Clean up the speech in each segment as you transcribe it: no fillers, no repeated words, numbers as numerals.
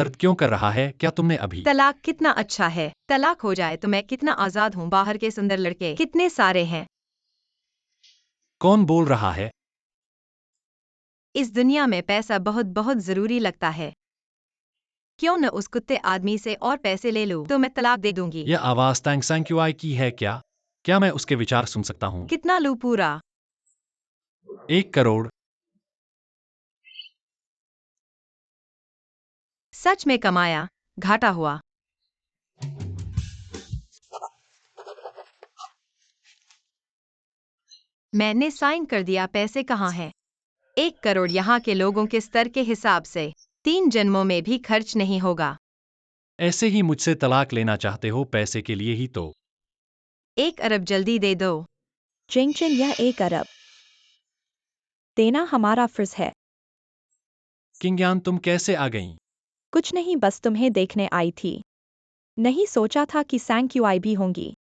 दर्द क्यों कर रहा है? क्या तुमने अभी तलाक कितना अच्छा है। तलाक हो जाए तो मैं कितना आजाद हूँ। बाहर के सुंदर लड़के कितने सारे हैं। कौन बोल रहा है? इस दुनिया में पैसा बहुत बहुत जरूरी लगता है। क्यों न उस कुत्ते आदमी से और पैसे ले लूं तो मैं तलाक दे दूंगी। यह आवाज तैंग सैंक्यूआई की है क्या? क्या मैं उसके विचार सुन सकता हूँ? कितना लूं पूरा? 1 करोड़। सच में कमाया, घाटा हुआ। मैंने साइन कर दिया। पैसे कहाँ हैं? 1 करोड़ यहाँ के लोगों के स्तर के हिसाब से 3 जन्मों में भी खर्च नहीं होगा। ऐसे ही मुझसे तलाक लेना चाहते हो पैसे के लिए ही तो। 1 अरब जल्दी दे दो। जिंगचिन, यह 1 अरब देना हमारा फर्ज है। किंगयान, तुम कैसे आ गईं? कुछ नहीं, बस तुम्हें देखने आई थी। नहीं सोचा था कि सैंक्यूआई भी होंगी।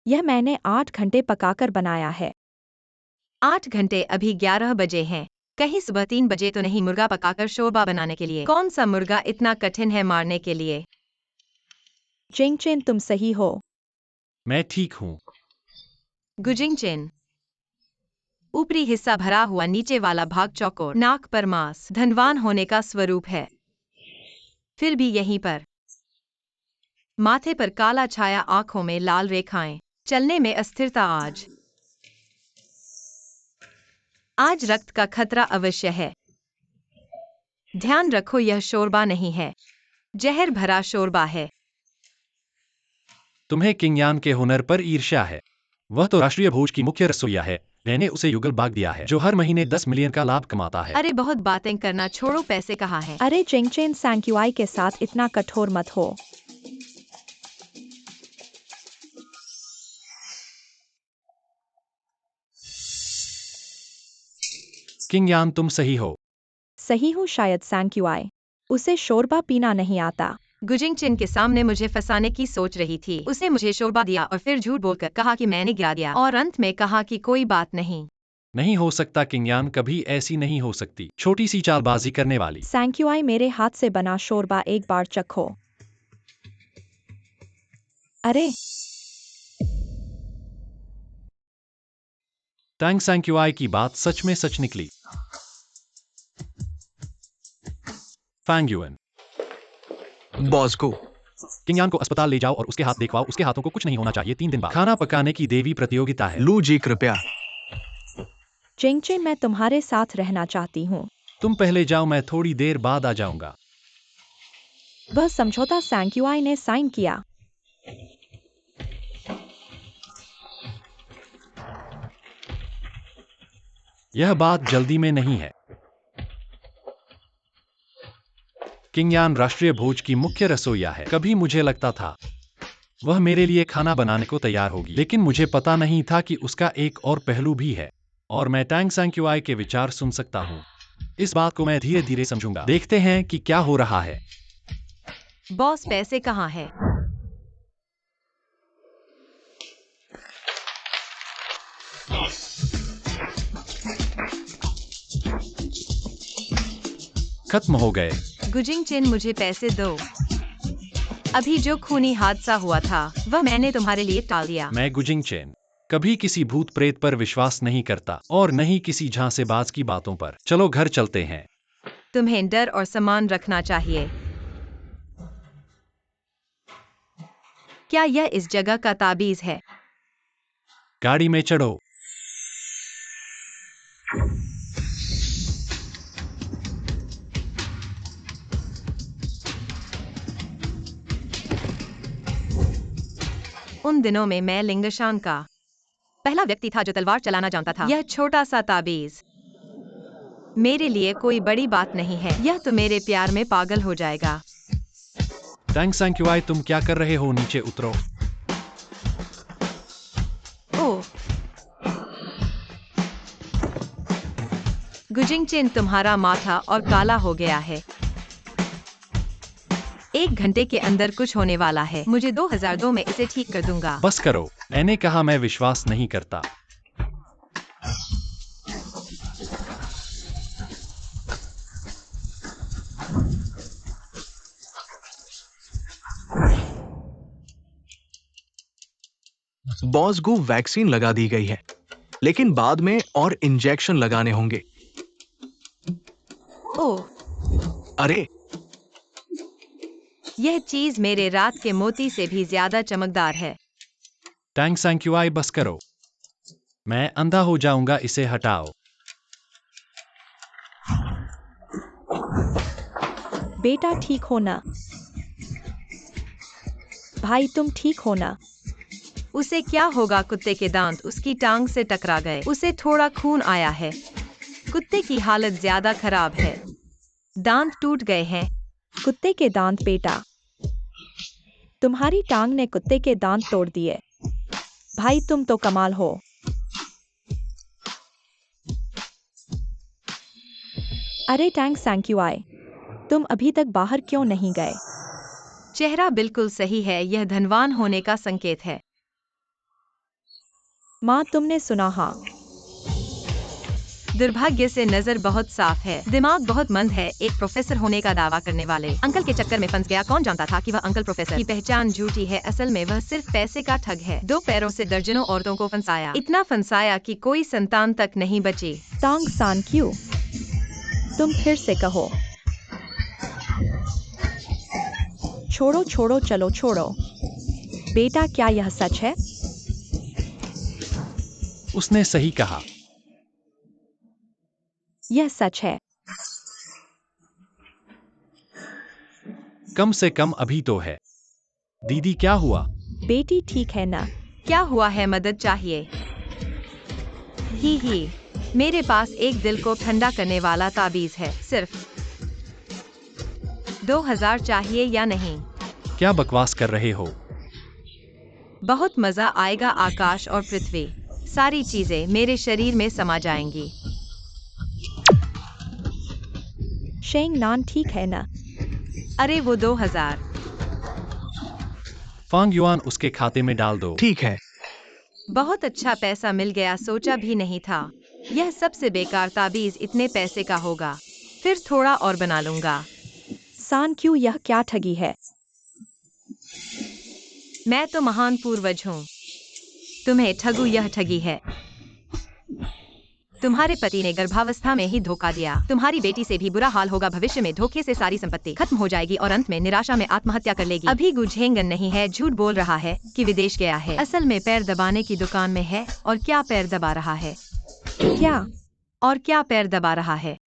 यह मैंने 8 घंटे पकाकर बनाया है। 8 घंटे? अभी 11 बजे हैं। कहीं सुबह 3 बजे तो नहीं? मुर्गा पकाकर शोरबा बनाने के लिए कौन सा मुर्गा इतना कठिन है मारने के लिए? जिंगचिन, तुम सही हो। मैं ठीक हूँ। गुजिंगचिन, ऊपरी हिस्सा भरा हुआ, नीचे वाला भाग चौकोर, नाक पर मांस, धनवान होने का स्वरूप है। फिर भी यहीं पर माथे पर काला छाया, आंखों में लाल रेखाएं, चलने में अस्थिरता। आज रक्त का खतरा अवश्य है। ध्यान रखो, यह शोरबा नहीं है, जहर भरा शोरबा है। तुम्हें किंगयान के हुनर पर ईर्ष्या है। वह तो राष्ट्रीय भोज की मुख्य रसोइया है। मैंने उसे युगल बाग दिया है जो हर महीने 10 मिलियन का लाभ कमाता है। अरे बहुत बातें करना छोड़ो, पैसे कहाँ हैं? अरे जिंगचिन, सैंक्यूआई के साथ इतना कठोर मत हो। किंगयान, तुम सही हो। सही हूँ शायद सैंक्यूआई। उसे शोरबा पीना नहीं आता। गुजिंगचिन के सामने मुझे फंसाने की सोच रही थी। उसने मुझे शोरबा दिया और फिर झूठ बोलकर कहा कि मैंने गिरा दिया और अंत में कहा कि कोई बात नहीं। नहीं हो सकता किंगयान, कभी ऐसी नहीं हो सकती। छोटी सी चालबाजी करने वाली। सैंक्यूआई, मेरे हाथ से बना शोरबा एक बार चखो। अरे तैंग सैंक्यूआई की बात सच में सच निकली। फैंग्युएन, बॉस को किंगयान को अस्पताल ले जाओ और उसके हाथ देखवाओ। उसके हाथों को कुछ नहीं होना चाहिए। 3 दिन बाद खाना पकाने की देवी प्रतियोगिता है। लू जी कृपया। जिंगचिन, मैं तुम्हारे साथ रहना चाहती हूँ। तुम पहले जाओ, मैं थोड़ी देर बाद आ जाऊंगा। वह समझौता सैंक्यूआई ने साइन किया। यह बात जल्दी में नहीं है। किंगयान राष्ट्रीय भोज की मुख्य रसोइया है। कभी मुझे लगता था वह मेरे लिए खाना बनाने को तैयार होगी, लेकिन मुझे पता नहीं था कि उसका एक और पहलू भी है। और मैं तैंग सैंक्यूआई के विचार सुन सकता हूँ। इस बात को मैं धीरे धीरे समझूंगा। देखते हैं कि क्या हो रहा है। बॉस, पैसे कहाँ हैं? खत्म हो गए। गुजिंगचिन, मुझे पैसे दो। अभी जो खूनी हादसा हुआ था वह मैंने तुम्हारे लिए टाल दिया। मैं गुजिंगचेन कभी किसी भूत प्रेत पर विश्वास नहीं करता और नहीं किसी झांसेबाज की बातों पर। चलो घर चलते हैं। तुम्हें डर और सम्मान रखना चाहिए। क्या यह इस जगह का ताबीज है? गाड़ी में चढ़ो। उन दिनों में मैं लिंगशान का पहला व्यक्ति था जो तलवार चलाना जानता था। यह छोटा सा ताबीज मेरे लिए कोई बड़ी बात नहीं है। यह तो मेरे प्यार में पागल हो जाएगा। तैंग सैंक्यूआई, तुम क्या कर रहे हो? नीचे उतरो। ओह, गुजिंगचिन, तुम्हारा माथा और काला हो गया है। 1 घंटे के अंदर कुछ होने वाला है। मुझे 2002 में इसे ठीक कर दूंगा। बस करो। मैंने कहा मैं विश्वास नहीं करता। बॉस को वैक्सीन लगा दी गई है, लेकिन बाद में और इंजेक्शन लगाने होंगे। ओह, अरे, यह चीज मेरे रात के मोती से भी ज्यादा चमकदार है। टैंक सैंक्यूआई बस करो। मैं अंधा हो जाऊंगा, इसे हटाओ। बेटा ठीक हो ना? भाई तुम ठीक हो ना? उसे क्या होगा? कुत्ते के दांत उसकी टांग से टकरा गए। उसे थोड़ा खून आया है। कुत्ते की हालत ज्यादा खराब है। दांत टूट गए हैं। कुत्ते के दांत बेटा? तुम्हारी टांग ने कुत्ते के दांत तोड़ दिए। भाई तुम तो कमाल हो। अरे टैंक सैंक्यूआई, तुम अभी तक बाहर क्यों नहीं गए? चेहरा बिल्कुल सही है, यह धनवान होने का संकेत है। माँ तुमने सुना? हाँ। दुर्भाग्य से नजर बहुत साफ है, दिमाग बहुत मंद है। एक प्रोफेसर होने का दावा करने वाले अंकल के चक्कर में फंस गया। कौन जानता था कि वह अंकल प्रोफेसर की पहचान झूठी है। असल में वह सिर्फ पैसे का ठग है। 2 पैरों से दर्जनों औरतों को फंसाया, इतना फंसाया कि कोई संतान तक नहीं बची। टैंक सैंक्यू, तुम फिर से कहो। छोड़ो छोड़ो, चलो छोड़ो। बेटा क्या यह सच है? उसने सही कहा। यह सच है। कम से कम अभी तो है। दीदी क्या हुआ? बेटी ठीक है ना? क्या हुआ है? मदद चाहिए? ही, मेरे पास एक दिल को ठंडा करने वाला ताबीज है। सिर्फ 2000 चाहिए या नहीं? क्या बकवास कर रहे हो? बहुत मजा आएगा। आकाश और पृथ्वी, सारी चीजें मेरे शरीर में समा जाएंगी। शेंग नान ठीक है ना? अरे वो 2000। फांग युआन उसके खाते में डाल दो। ठीक है। बहुत अच्छा पैसा मिल गया, सोचा भी नहीं था। यह सबसे बेकार ताबीज इतने पैसे का होगा। फिर थोड़ा और बना लूंगा। सैंक्यू, यह क्या ठगी है? मैं तो महान पूर्वज हूँ। तुम्हें ठगू, यह ठगी है। तुम्हारे पति ने गर्भावस्था में ही धोखा दिया। तुम्हारी बेटी से भी बुरा हाल होगा। भविष्य में धोखे से सारी संपत्ति खत्म हो जाएगी और अंत में निराशा में आत्महत्या कर लेगी। अभी गुझेंगन नहीं है, झूठ बोल रहा है कि विदेश गया है। असल में पैर दबाने की दुकान में है। और क्या पैर दबा रहा है? क्या? और क्या पैर दबा रहा है?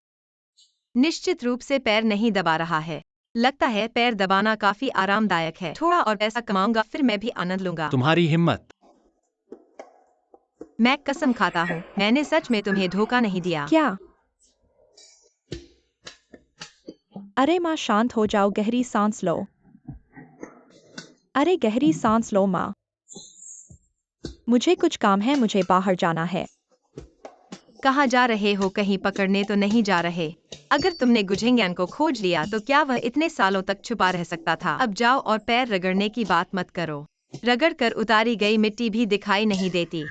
निश्चित रूप से पैर नहीं दबा रहा है। लगता है पैर दबाना काफी आरामदायक है। थोड़ा और पैसा कमाऊंगा, फिर मैं भी आनंद लूंगा। तुम्हारी हिम्मत। मैं कसम खाता हूँ, मैंने सच में तुम्हें धोखा नहीं दिया। क्या? अरे माँ शांत हो जाओ, गहरी सांस लो। अरे गहरी सांस लो माँ। मुझे कुछ काम है, मुझे बाहर जाना है। कहाँ जा रहे हो? कहीं पकड़ने तो नहीं जा रहे? अगर तुमने गुझेंग्यान को खोज लिया तो क्या वह इतने सालों तक छुपा रह सकता था? अब जाओ और पैर रगड़ने की बात मत करो। रगड़ कर उतारी गई मिट्टी भी दिखाई नहीं देती।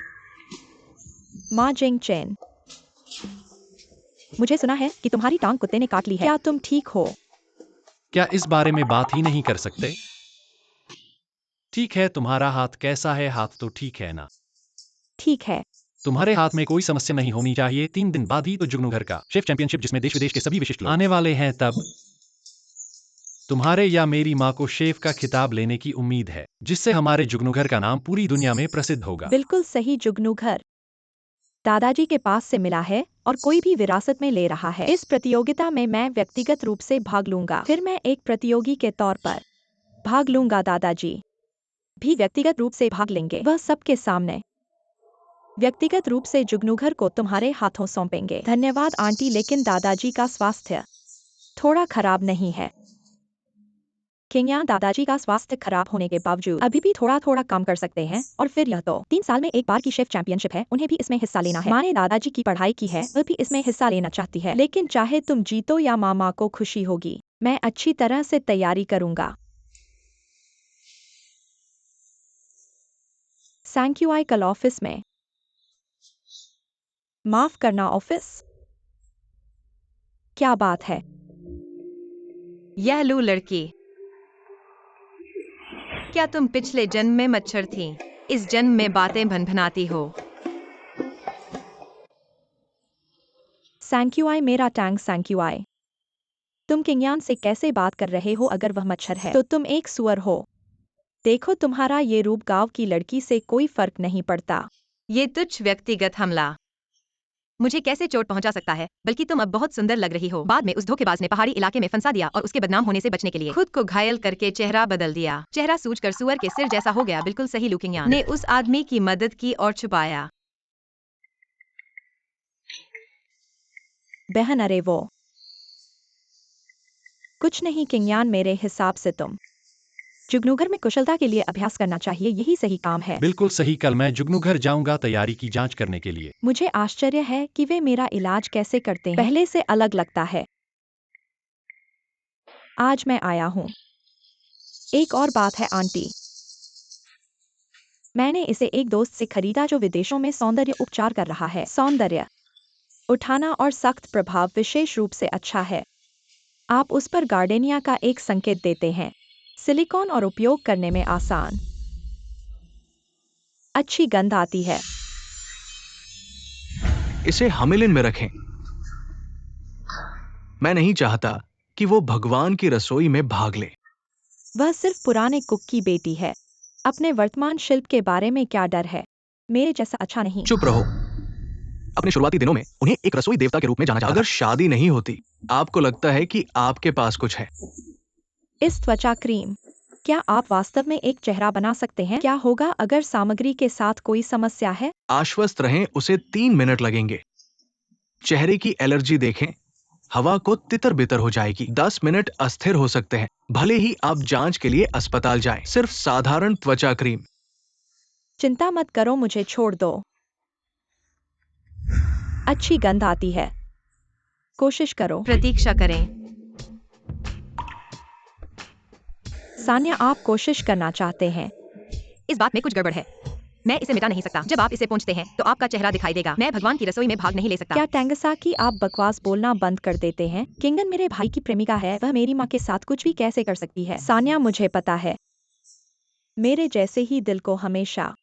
माँ जिंग चेन, मुझे सुना है कि तुम्हारी टांग कुत्ते ने काट ली है। क्या तुम ठीक हो? क्या इस बारे में बात ही नहीं कर सकते? ठीक है, तुम्हारा हाथ कैसा है? हाथ तो ठीक है ना? ठीक है। तुम्हारे हाथ में कोई समस्या नहीं होनी चाहिए। 3 दिन बाद ही तो जुगनू घर का शेफ चैंपियनशिप, जिसमें देश विदेश के सभी विशिष्ट लोग आने वाले हैं, तब तुम्हारे या मेरी माँ को शेफ का खिताब लेने की उम्मीद है, जिससे हमारे जुगनू घर का नाम पूरी दुनिया में प्रसिद्ध होगा। बिल्कुल सही, जुगनू घर दादाजी के पास से मिला है और कोई भी विरासत में ले रहा है। इस प्रतियोगिता में मैं व्यक्तिगत रूप से भाग लूंगा। फिर मैं एक प्रतियोगी के तौर पर भाग लूंगा। दादाजी भी व्यक्तिगत रूप से भाग लेंगे, वह सबके सामने। व्यक्तिगत रूप से जुगनूघर को तुम्हारे हाथों सौंपेंगे। धन्यवाद आंटी, लेकिन दादाजी का स्वास्थ्य थोड़ा खराब नहीं है। किंगयान, दादाजी का स्वास्थ्य खराब होने के बावजूद अभी भी थोड़ा थोड़ा काम कर सकते हैं। और फिर यह तो 3 साल में एक बार की शेफ चैंपियनशिप है, उन्हें भी इसमें हिस्सा लेना है। माँ ने दादाजी की पढ़ाई की है, वह भी इसमें हिस्सा लेना चाहती है। लेकिन चाहे तुम जीतो या मामा को खुशी होगी, मैं अच्छी तरह से तैयारी करूंगा। सैंक्यूआई, कल ऑफिस में। माफ करना ऑफिस? क्या बात है? यह लू लड़की, क्या तुम पिछले जन्म में मच्छर थी? इस जन्म में बातें भनभनाती हो। सैंक्यूआई मेरा टैंक सैंक्यूआई। तुम किंगयान से कैसे बात कर रहे हो? अगर वह मच्छर है तो तुम एक सुअर हो। देखो तुम्हारा ये रूप गांव की लड़की से कोई फर्क नहीं पड़ता। ये तुच्छ व्यक्तिगत हमला मुझे कैसे चोट पहुंचा सकता है? बल्कि तुम अब बहुत सुंदर लग रही हो। बाद में उस धोखेबाज ने पहाड़ी इलाके में फंसा दिया और उसके बदनाम होने से बचने के लिए खुद को घायल करके चेहरा बदल दिया। चेहरा सूजकर सुअर के सिर जैसा हो गया। बिल्कुल सही। लू किंगयान ने उस आदमी की मदद की और छुपाया। बहन अरे वो कुछ नहीं किंगयान, मेरे हिसाब से तुम जुगनूघर में कुशलता के लिए अभ्यास करना चाहिए। यही सही काम है। बिल्कुल सही। कल मैं जुगनूघर जाऊंगा तैयारी की जांच करने के लिए। मुझे आश्चर्य है कि वे मेरा इलाज कैसे करते हैं। पहले से अलग लगता है। आज मैं आया हूँ। एक और बात है आंटी, मैंने इसे एक दोस्त से खरीदा जो विदेशों में सौंदर्य उपचार कर रहा है। सौंदर्य उठाना और सख्त प्रभाव विशेष रूप से अच्छा है। आप उस पर गार्डेनिया का एक संकेत देते हैं। सिलिकॉन और उपयोग करने में आसान। अच्छी गंध आती है। इसे हमेलिन में रखें। मैं नहीं चाहता कि वो भगवान की रसोई में भाग ले। वह सिर्फ पुराने कुक की बेटी है। अपने वर्तमान शिल्प के बारे में क्या डर है? मेरे जैसा अच्छा नहीं। चुप रहो। अपने शुरुआती दिनों में उन्हें एक रसोई देवता के रूप में जाना जाता। अगर शादी नहीं होती, आपको लगता है कि आपके पास कुछ है? इस त्वचा क्रीम, क्या आप वास्तव में एक चेहरा बना सकते हैं? क्या होगा अगर सामग्री के साथ कोई समस्या है? आश्वस्त रहें, उसे 3 मिनट लगेंगे। चेहरे की एलर्जी देखें, हवा को तितर बितर हो जाएगी। 10 मिनट अस्थिर हो सकते हैं, भले ही आप जांच के लिए अस्पताल जाएं। सिर्फ साधारण त्वचा क्रीम। चिंता मत करो, मुझे छोड़ दो। अच्छी गंध आती है। कोशिश करो। प्रतीक्षा करें। सान्या, आप कोशिश करना चाहते हैं। इस बात में कुछ गड़बड़ है। मैं इसे मिटा नहीं सकता। जब आप इसे पोंछते हैं तो आपका चेहरा दिखाई देगा। मैं भगवान की रसोई में भाग नहीं ले सकता। क्या टैंगसाकी, आप बकवास बोलना बंद कर देते हैं? किंगन मेरे भाई की प्रेमिका है। वह मेरी माँ के साथ कुछ भी कैसे कर सकती है? सान्या, मुझे पता है। मेरे जैसे ही दिल को हमेशा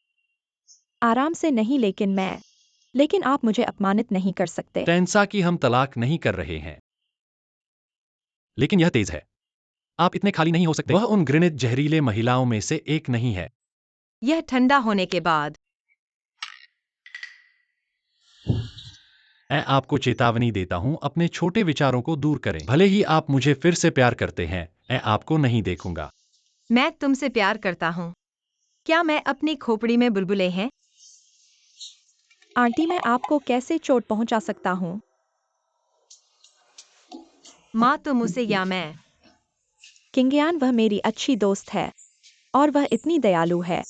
आराम से नहीं, लेकिन आप मुझे अपमानित नहीं कर सकते। टेंसा की हम तलाक नहीं कर रहे हैं, लेकिन यह तेज है। आप इतने खाली नहीं हो सकते। वह उन घृणित जहरीले महिलाओं में से एक नहीं है। यह ठंडा होने के बाद मैं आपको चेतावनी देता हूं, अपने छोटे विचारों को दूर करें। भले ही आप मुझे फिर से प्यार करते हैं, मैं आपको नहीं देखूंगा। मैं तुमसे प्यार करता हूँ। क्या मैं अपनी खोपड़ी में बुलबुले हैं? आंटी, मैं आपको कैसे चोट पहुंचा सकता हूँ? माँ, तुम उसे या मैं? किंगयान, वह मेरी अच्छी दोस्त है और वह इतनी दयालु है।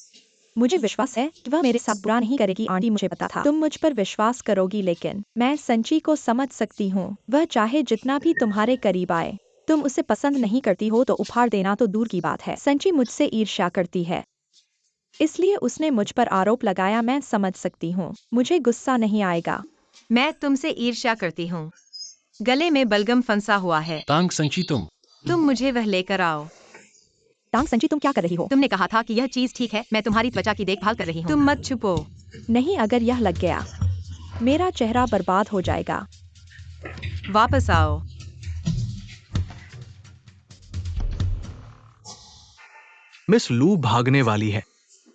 मुझे विश्वास है कि वह मेरे साथ बुरा नहीं करेगी। आंटी, मुझे पता था तुम मुझ पर विश्वास करोगी, लेकिन मैं संची को समझ सकती हूँ। वह चाहे जितना भी तुम्हारे करीब आए, तुम उसे पसंद नहीं करती हो तो उपहार देना तो दूर की बात है। संची मुझसे ईर्ष्या करती है, इसलिए उसने मुझ पर आरोप लगाया। मैं समझ सकती हूँ। मुझे गुस्सा नहीं आएगा। मैं तुमसे ईर्ष्या करती हूँ। गले में बलगम फंसा हुआ है। तांग संची, तुम मुझे वह लेकर आओ। टांग संची, तुम क्या कर रही हो? तुमने कहा था कि यह चीज ठीक है। मैं तुम्हारी त्वचा की देखभाल कर रही हूँ। तुम मत छुपो। नहीं, अगर यह लग गया, मेरा चेहरा बर्बाद हो जाएगा। वापस आओ। मिस लू भागने वाली है।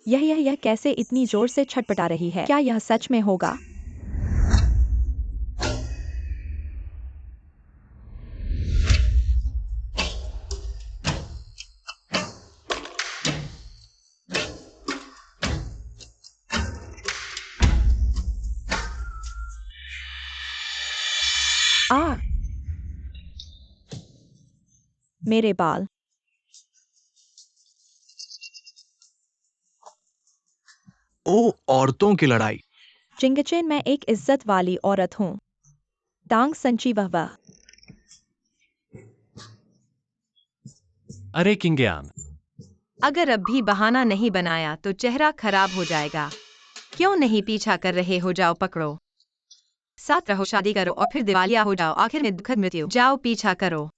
यह कैसे इतनी जोर से छटपटा रही है? क्या यह सच में होगा? आ, मेरे बाल। ओ, औरतों की लड़ाई। चिंगचेन, मैं एक इज्जत वाली औरत हूँ। टांग संची, वह अरे किंगयान, अगर अब भी बहाना नहीं बनाया तो चेहरा खराब हो जाएगा। क्यों नहीं पीछा कर रहे हो? जाओ, पकड़ो, साथ रहो, शादी करो और फिर दिवालिया हो जाओ। आखिर में दुखद मृत्यु। जाओ, पीछा करो।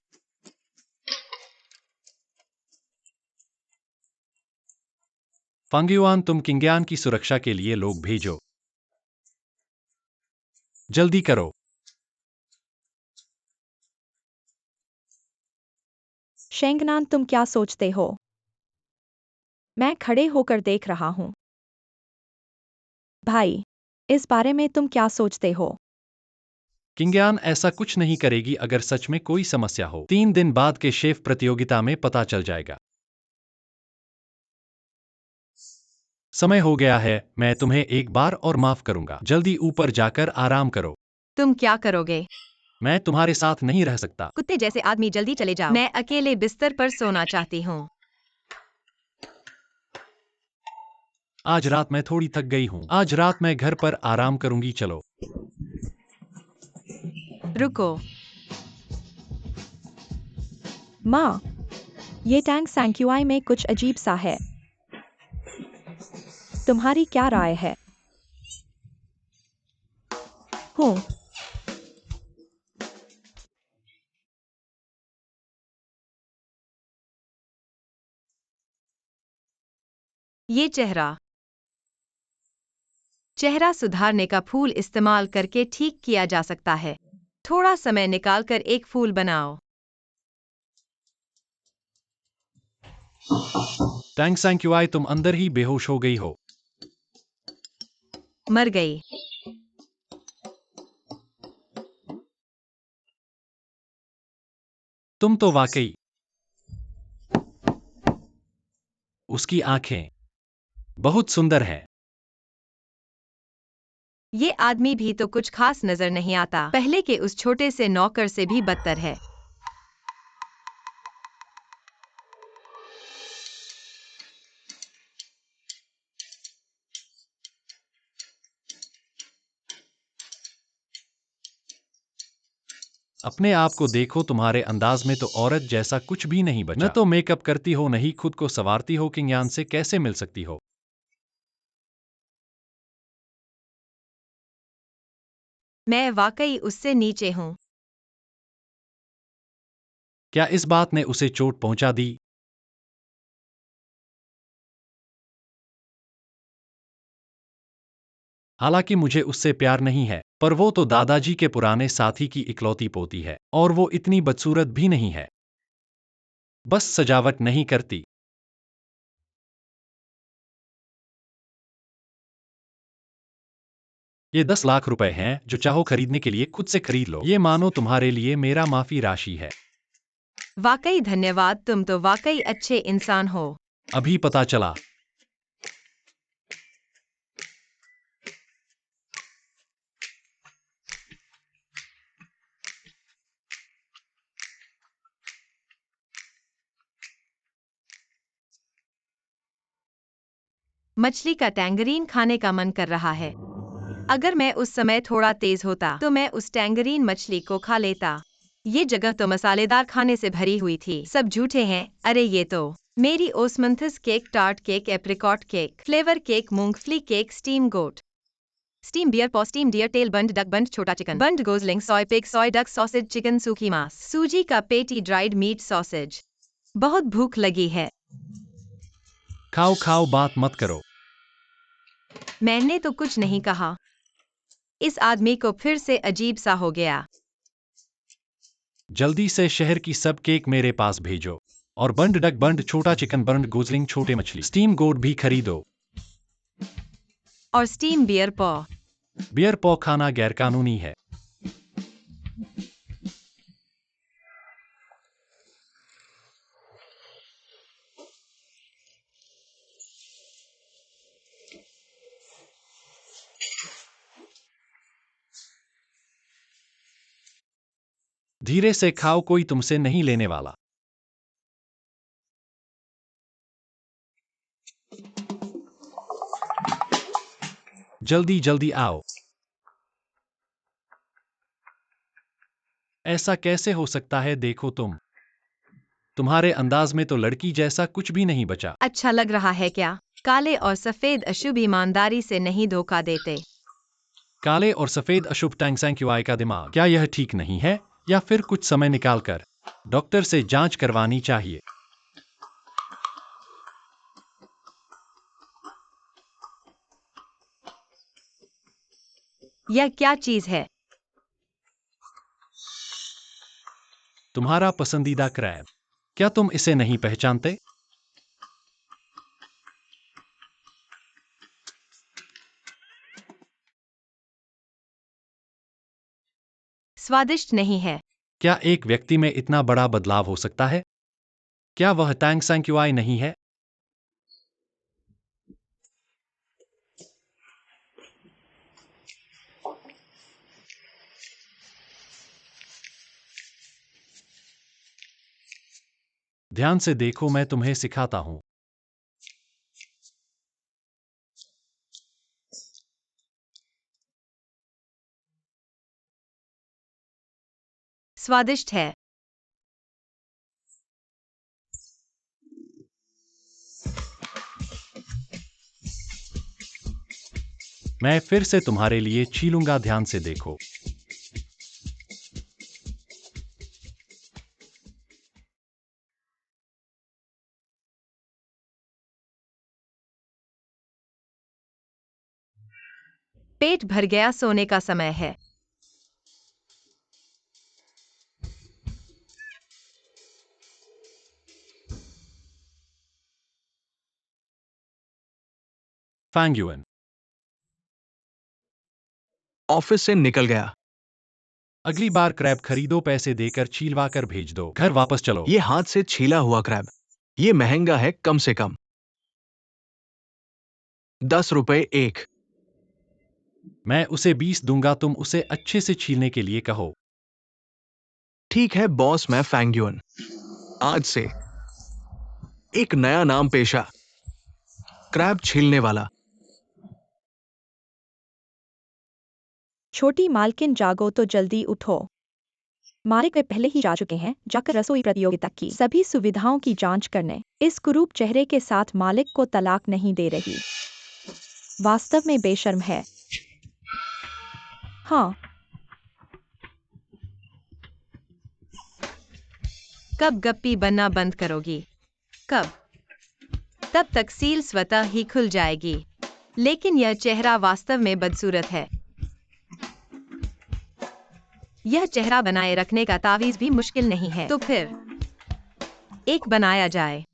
फांग्युआन, तुम किंग्यान की सुरक्षा के लिए लोग भेजो। जल्दी करो। शेंगनान, तुम क्या सोचते हो? मैं खड़े होकर देख रहा हूँ। भाई, इस बारे में तुम क्या सोचते हो? किंग्यान ऐसा कुछ नहीं करेगी अगर सच में कोई समस्या हो। 3 दिन बाद के शेफ प्रतियोगिता में पता चल जाएगा। समय हो गया है, मैं तुम्हें एक बार और माफ करूंगा। जल्दी ऊपर जाकर आराम करो। तुम क्या करोगे? मैं तुम्हारे साथ नहीं रह सकता। कुत्ते जैसे आदमी, जल्दी चले जाओ। मैं अकेले बिस्तर पर सोना चाहती हूँ। आज रात मैं थोड़ी थक गई हूँ। आज रात मैं घर पर आराम करूंगी। चलो। रुको। माँ, ये टैंक सैंक्युआई में कुछ अजीब सा है। तुम्हारी क्या राय है? हूँ। ये चेहरा सुधारने का फूल इस्तेमाल करके ठीक किया जा सकता है। थोड़ा समय निकालकर एक फूल बनाओ। टैंक सैंक्युआई, तुम अंदर ही बेहोश हो गई हो। मर गई। तुम तो वाकई। उसकी आंखें बहुत सुंदर हैं। ये आदमी भी तो कुछ खास नजर नहीं आता। पहले के उस छोटे से नौकर से भी बदतर है। अपने आप को देखो, तुम्हारे अंदाज में तो औरत जैसा कुछ भी नहीं बचा। न तो मेकअप करती हो, नहीं खुद को संवारती हो। किंग्यान से कैसे मिल सकती हो? मैं वाकई उससे नीचे हूँ। क्या इस बात ने उसे चोट पहुंचा दी? हालांकि मुझे उससे प्यार नहीं है, पर वो तो दादाजी के पुराने साथी की इकलौती पोती है, और वो इतनी बदसूरत भी नहीं है। बस सजावट नहीं करती। ये 10 लाख रुपए हैं, जो चाहो खरीदने के लिए खुद से खरीद लो। ये मानो तुम्हारे लिए मेरा माफी राशि है। वाकई धन्यवाद, तुम तो वाकई अच्छे इंसान हो। अभी पता चला। मछली का टैंगरीन खाने का मन कर रहा है। अगर मैं उस समय थोड़ा तेज होता तो मैं उस टैंगरीन मछली को खा लेता। ये जगह तो मसालेदार खाने से भरी हुई थी। सब झूठे हैं। अरे ये तो मेरी osmanthus cake, tart cake, apricot cake, flavour cake, मूंगफली cake, steam goat, steam bear paw, steam deer tail, बंड डक, बंड छोटा चिकन, बंड gosling, soy pig, soy duck sausage, chicken सूखी मांस, सूजी का पेटी, ड्राइड मीट सॉसेज। बहुत भूख लगी है। खाओ खाओ, बात मत करो। मैंने तो कुछ नहीं कहा। इस आदमी को फिर से अजीब सा हो गया। जल्दी से शहर की सब केक मेरे पास भेजो। और बंड डक, बंड छोटा चिकन, बंड गोजलिंग छोटे मछली, स्टीम गोट भी खरीदो। और स्टीम बियर पॉ। बियर पॉ खाना गैरकानूनी है। धीरे से खाओ, कोई तुमसे नहीं लेने वाला। जल्दी जल्दी आओ। ऐसा कैसे हो सकता है? देखो तुम्हारे अंदाज में तो लड़की जैसा कुछ भी नहीं बचा। अच्छा लग रहा है क्या? काले और सफेद अशुभ ईमानदारी से नहीं धोखा देते। काले और सफेद अशुभ, टैंग सैंक्युआई का दिमाग। क्या यह ठीक नहीं है? या फिर कुछ समय निकालकर डॉक्टर से जांच करवानी चाहिए? यह क्या चीज है? तुम्हारा पसंदीदा क्रैब। क्या तुम इसे नहीं पहचानते? स्वादिष्ट नहीं है। क्या एक व्यक्ति में इतना बड़ा बदलाव हो सकता है? क्या वह टैंग सांक्युआई नहीं है? ध्यान से देखो, मैं तुम्हें सिखाता हूं। स्वादिष्ट है। मैं फिर से तुम्हारे लिए छीलूंगा, ध्यान से देखो। पेट भर गया, सोने का समय है। Fang UN. ऑफिस से निकल गया। अगली बार क्रैब खरीदो, पैसे देकर छीलवा कर भेज दो। घर वापस चलो। ये हाथ से छीला हुआ क्रैब, ये महंगा है, कम से कम 10 रुपए एक। मैं उसे 20 दूंगा, तुम उसे अच्छे से छीलने के लिए कहो। ठीक है बॉस, मैं फैंग युएन। आज से एक नया नाम पेशा, क्रैब छीलने वाला। छोटी मालकिन, जागो तो जल्दी उठो। मालिक वे पहले ही जा चुके हैं, जाकर रसोई प्रतियोगिता की सभी सुविधाओं की जांच करने। इस कुरूप चेहरे के साथ मालिक को तलाक नहीं दे रही, वास्तव में बेशर्म है। हाँ, कब गप्पी बनना बंद करोगी? कब? तब तक सील स्वतः ही खुल जाएगी। लेकिन यह चेहरा वास्तव में बदसूरत है। यह चेहरा बनाए रखने का तावीज भी मुश्किल नहीं है, तो फिर एक बनाया जाए।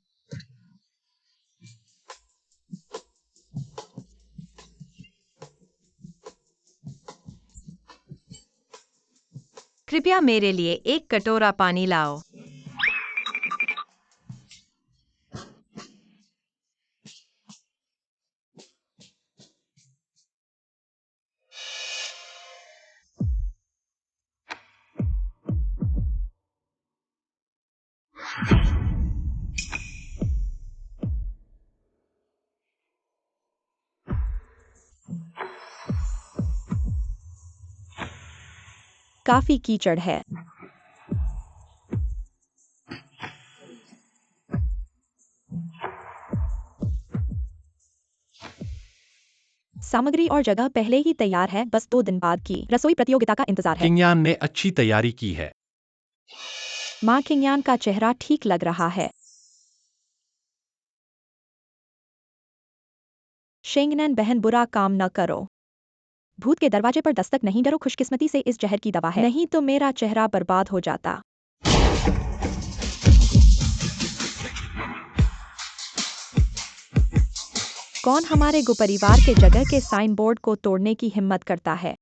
कृपया मेरे लिए एक कटोरा पानी लाओ। काफी कीचड़ है। सामग्री और जगह पहले ही तैयार है, बस 2 दिन बाद की रसोई प्रतियोगिता का इंतजार है। किंगयान ने अच्छी तैयारी की है। माँ किंगयान का चेहरा ठीक लग रहा है। शेंगनैन बहन, बुरा काम न करो। भूत के दरवाजे पर दस्तक नहीं, डरो, खुशकिस्मती से इस जहर की दवा है, नहीं तो मेरा चेहरा बर्बाद हो जाता। कौन हमारे गो परिवार के जगह के साइन बोर्ड को तोड़ने की हिम्मत करता है?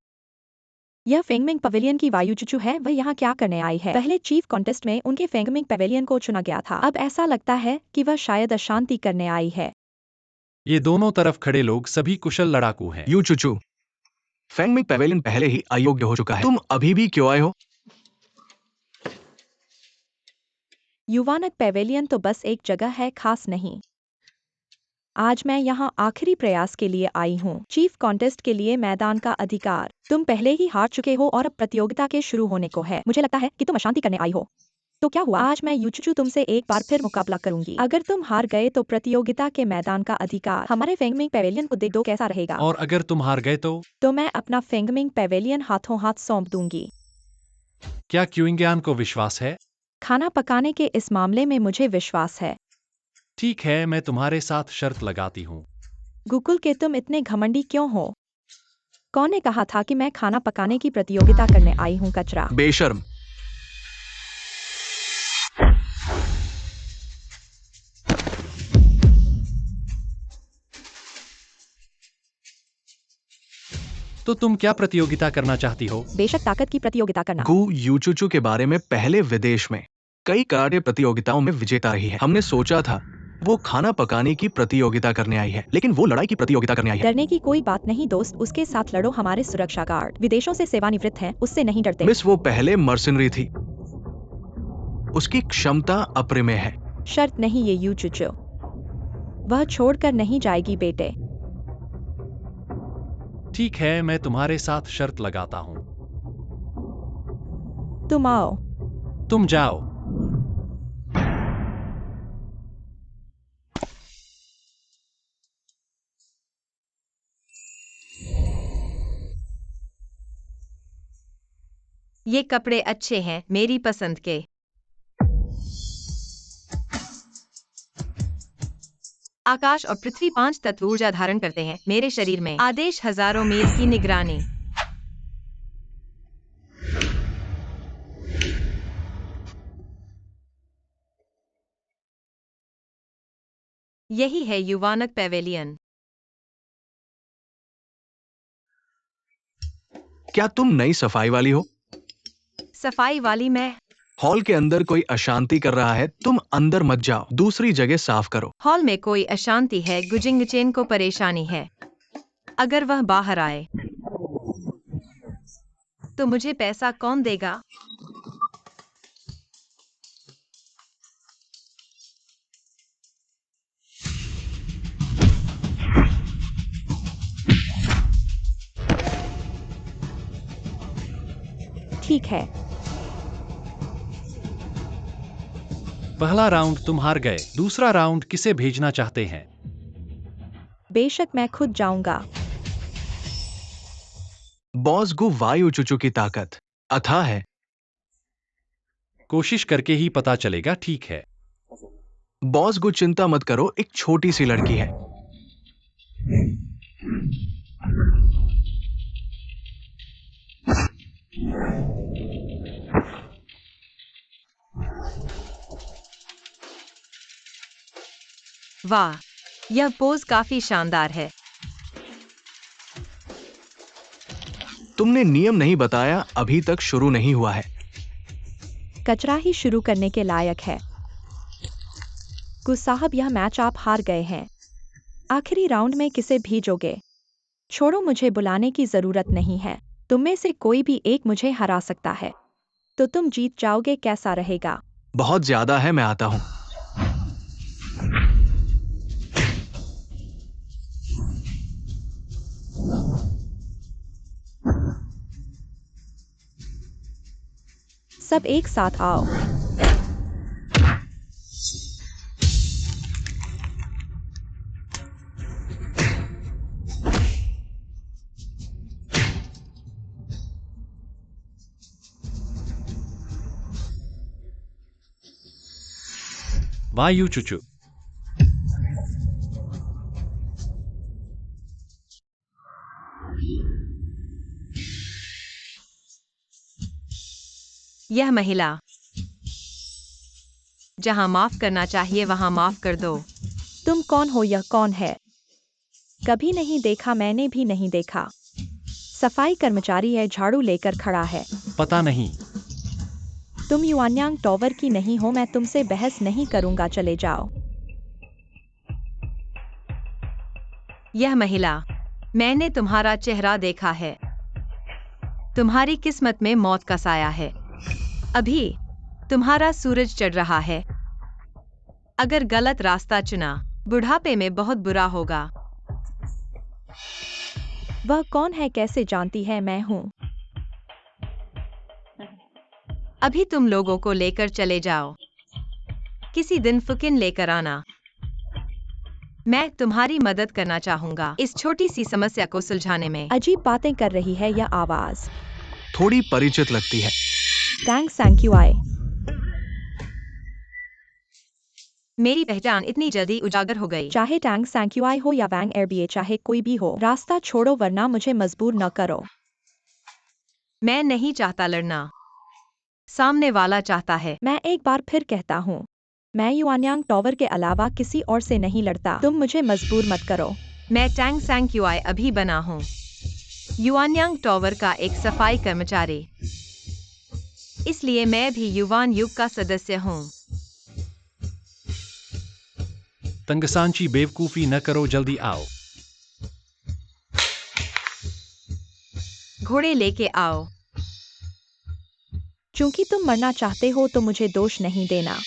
यह फेंगमिंग पवेलियन की वायुचुचु है, वह यहाँ क्या करने आई है? पहले चीफ कॉन्टेस्ट में उनके फेंगमिंग पवेलियन को चुना गया था, अब ऐसा लगता है कि वह शायद अशांति करने आई है। ये दोनों तरफ खड़े लोग सभी कुशल लड़ाकू हैं। यू चुचू, फेंगमिंग पवेलियन पहले ही अयोग्य हो चुका है, तुम अभी भी क्यों आए हो? युवानक पवेलियन तो बस एक जगह है, खास नहीं। आज मैं यहाँ आखिरी प्रयास के लिए आई हूँ, चीफ कॉन्टेस्ट के लिए मैदान का अधिकार। तुम पहले ही हार चुके हो और अब प्रतियोगिता के शुरू होने को है। मुझे लगता है कि तुम अशांति करने आई हो। तो क्या हुआ? आज मैं यूचुचू तुमसे एक बार फिर मुकाबला करूंगी। अगर तुम हार गए तो प्रतियोगिता के मैदान का अधिकार हमारे फेंगमिंग पवेलियन को दे दो, कैसा रहेगा? और अगर तुम हार गए तो मैं अपना फेंगमिंग पवेलियन हाथों हाथ सौंप दूंगी। क्या क्यूइंगयान को विश्वास है? खाना पकाने के इस मामले में मुझे विश्वास है। ठीक है, मैं तुम्हारे साथ शर्त लगाती हूँ। गुकुल के, तुम इतने घमंडी क्यों हो? कौन ने कहा था कि मैं खाना पकाने की प्रतियोगिता करने आई हूँ कचरा? बेशर्म। तो तुम क्या प्रतियोगिता करना चाहती हो? बेशक ताकत की प्रतियोगिता करना। गु यूचुचू के बारे में पहले विदेश में कई कराटे प्रतियोगिताओं में विजेता रही है। हमने सोचा था वो खाना पकाने की प्रतियोगिता करने आई है, लेकिन वो लड़ाई की प्रतियोगिता करने आई है। डरने की कोई बात नहीं दोस्त, उसके साथ लड़ो। हमारे सुरक्षा गार्ड विदेशों से सेवानिवृत्त हैं, उससे नहीं डरते। मिस, वो पहले मर्सिनरी थी। उसकी क्षमता अप्रमेय है। शर्त नहीं ये यूचुचू, वह छोड़कर नहीं जाएगी बेटे। ठीक है, मैं तुम्हारे साथ शर्त लगाता हूँ। तुम आओ। तुम जाओ। ये कपड़े अच्छे हैं, मेरी पसंद के। आकाश और पृथ्वी 5 तत्व ऊर्जा धारण करते हैं मेरे शरीर में। आदेश हजारों मील की निगरानी। यही है युवानक पेवेलियन। क्या तुम नई सफाई वाली हो? सफाई वाली मैं? हॉल के अंदर कोई अशांति कर रहा है, तुम अंदर मत जाओ, दूसरी जगह साफ करो। हॉल में कोई अशांति है, गुजिंगचेन को परेशानी है। अगर वह बाहर आए तो मुझे पैसा कौन देगा? ठीक है, पहला राउंड तुम हार गए। दूसरा राउंड किसे भेजना चाहते हैं? बेशक मैं खुद जाऊंगा। बॉस गु वायु चुचू की ताकत अथाह है। कोशिश करके ही पता चलेगा। ठीक है। बॉस गु चिंता मत करो, एक छोटी सी लड़की है। वाह, यह पोज काफी शानदार है। तुमने नियम नहीं बताया, अभी तक शुरू नहीं हुआ है। कचरा ही शुरू करने के लायक है। गु साहब, यह मैच आप हार गए हैं। आखिरी राउंड में किसे भेजोगे? छोड़ो, मुझे बुलाने की जरूरत नहीं है। तुम में से कोई भी एक मुझे हरा सकता है, तो तुम जीत जाओगे। कैसा रहेगा? बहुत ज्यादा है, मैं आता हूं। सब एक साथ आओ। वायु चुचू। यह महिला जहां माफ करना चाहिए वहां माफ कर दो। तुम कौन हो? यह कौन है? कभी नहीं देखा, मैंने भी नहीं देखा। सफाई कर्मचारी है, झाड़ू लेकर खड़ा है। पता नहीं। तुम युआन्यांग टॉवर की नहीं हो, मैं तुमसे बहस नहीं करूंगा, चले जाओ। यह महिला, मैंने तुम्हारा चेहरा देखा है। तुम्हारी किस्मत में मौत का साया है। अभी तुम्हारा सूरज चढ़ रहा है। अगर गलत रास्ता चुना, बुढ़ापे में बहुत बुरा होगा। वह कौन है? कैसे जानती है मैं हूँ? अभी तुम लोगों को लेकर चले जाओ। किसी दिन फुकिन लेकर आना। मैं तुम्हारी मदद करना चाहूंगा इस छोटी सी समस्या को सुलझाने में। अजीब बातें कर रही है यह आवाज। थोड़ी परिचित लगती है। थैंक यू आई। मेरी पहचान इतनी जल्दी उजागर हो गई। चाहे टैंग सैंक्यूआई हो या वैंग एयरबीए, चाहे कोई भी हो, रास्ता छोड़ो वरना मुझे मजबूर न करो। मैं नहीं चाहता लड़ना, सामने वाला चाहता है। मैं एक बार फिर कहता हूँ, मैं युआनयांग टॉवर के अलावा किसी और से नहीं लड़ता। तुम मुझे मजबूर मत करो। मैं टैंग सैंक्यूआई अभी बना हूँ, युआनयांग टॉवर का एक सफाई कर्मचारी, इसलिए मैं भी युवान युग का सदस्य हूँ। तंगसांची बेवकूफी न करो, जल्दी आओ। घोड़े लेके आओ। चूंकि तुम मरना चाहते हो तो मुझे दोष नहीं देना।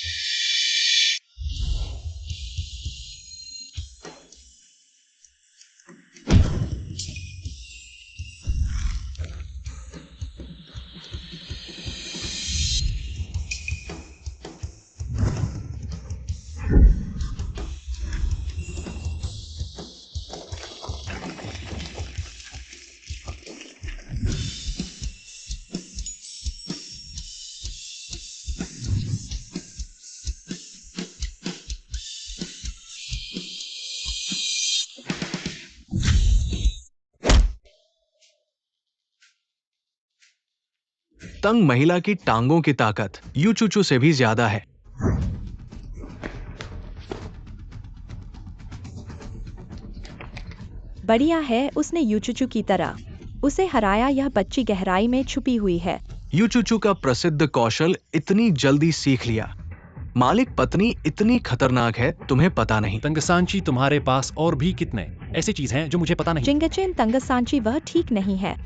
तंग महिला की टांगों की ताकत यूचूचू से भी ज्यादा है। बढ़िया है, उसने यूचूचू की तरह उसे हराया। यह बच्ची गहराई में छुपी हुई है। यूचूचू का प्रसिद्ध कौशल इतनी जल्दी सीख लिया। मालिक पत्नी इतनी खतरनाक है, तुम्हें पता नहीं। तंगसांची, तुम्हारे पास और भी कितने ऐसी चीज हैं जो मुझे पता नहीं। जिंगचेन तंगसांची, वह ठीक नहीं है।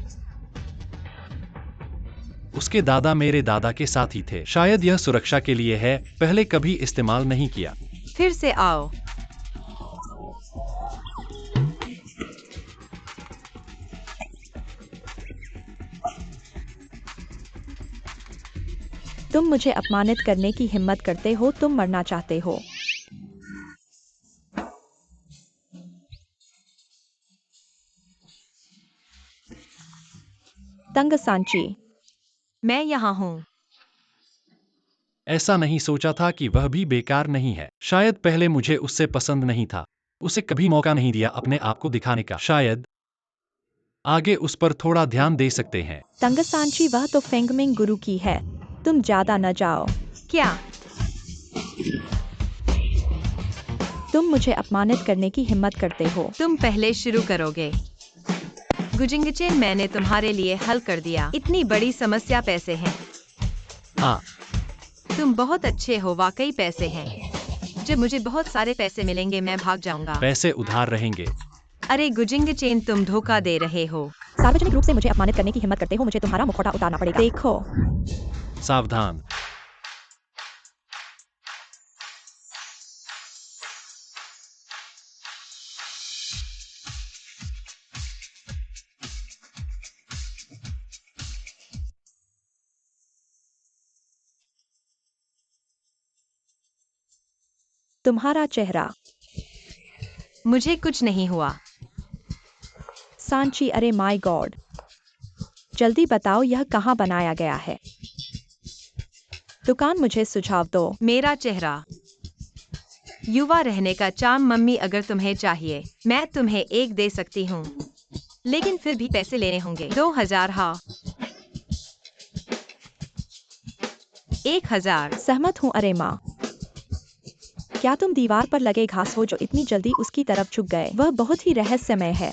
उसके दादा मेरे दादा के साथी थे। शायद यह सुरक्षा के लिए है, पहले कभी इस्तेमाल नहीं किया। फिर से आओ। तुम मुझे अपमानित करने की हिम्मत करते हो, तुम मरना चाहते हो। तंगसांची, मैं यहाँ हूँ। ऐसा नहीं सोचा था कि वह भी बेकार नहीं है। शायद पहले मुझे उससे पसंद नहीं था, उसे कभी मौका नहीं दिया अपने आप को दिखाने का। शायद आगे उस पर थोड़ा ध्यान दे सकते हैं। तंगसांची, वह तो फेंगमिंग गुरु की है, तुम ज्यादा न जाओ। क्या तुम मुझे अपमानित करने की हिम्मत करते हो? तुम पहले शुरू करोगे? गुजिंगचेन, मैंने तुम्हारे लिए हल कर दिया। इतनी बड़ी समस्या पैसे हैं। हाँ, तुम बहुत अच्छे हो, वाकई पैसे हैं। जब मुझे बहुत सारे पैसे मिलेंगे मैं भाग जाऊंगा। पैसे उधार रहेंगे। अरे गुजिंगचेन, तुम धोखा दे रहे हो। सार्वजनिक रूप से मुझे अपमानित करने की हिम्मत करते हो, मुझे तुम्हारा मुखौटा उतारना पड़ेगा। देखो, सावधान। तुम्हारा चेहरा। मुझे कुछ नहीं हुआ। सांची, अरे माय गॉड, जल्दी बताओ यह कहाँ बनाया गया है? दुकान, मुझे सुझाव दो। मेरा चेहरा, युवा रहने का चार्म। मम्मी, अगर तुम्हें चाहिए मैं तुम्हें एक दे सकती हूँ, लेकिन फिर भी पैसे लेने होंगे। 2000। हाँ, 1000। सहमत हूँ। अरे माँ, क्या तुम दीवार पर लगे घास हो जो इतनी जल्दी उसकी तरफ झुक गए? वह बहुत ही रहस्यमय है।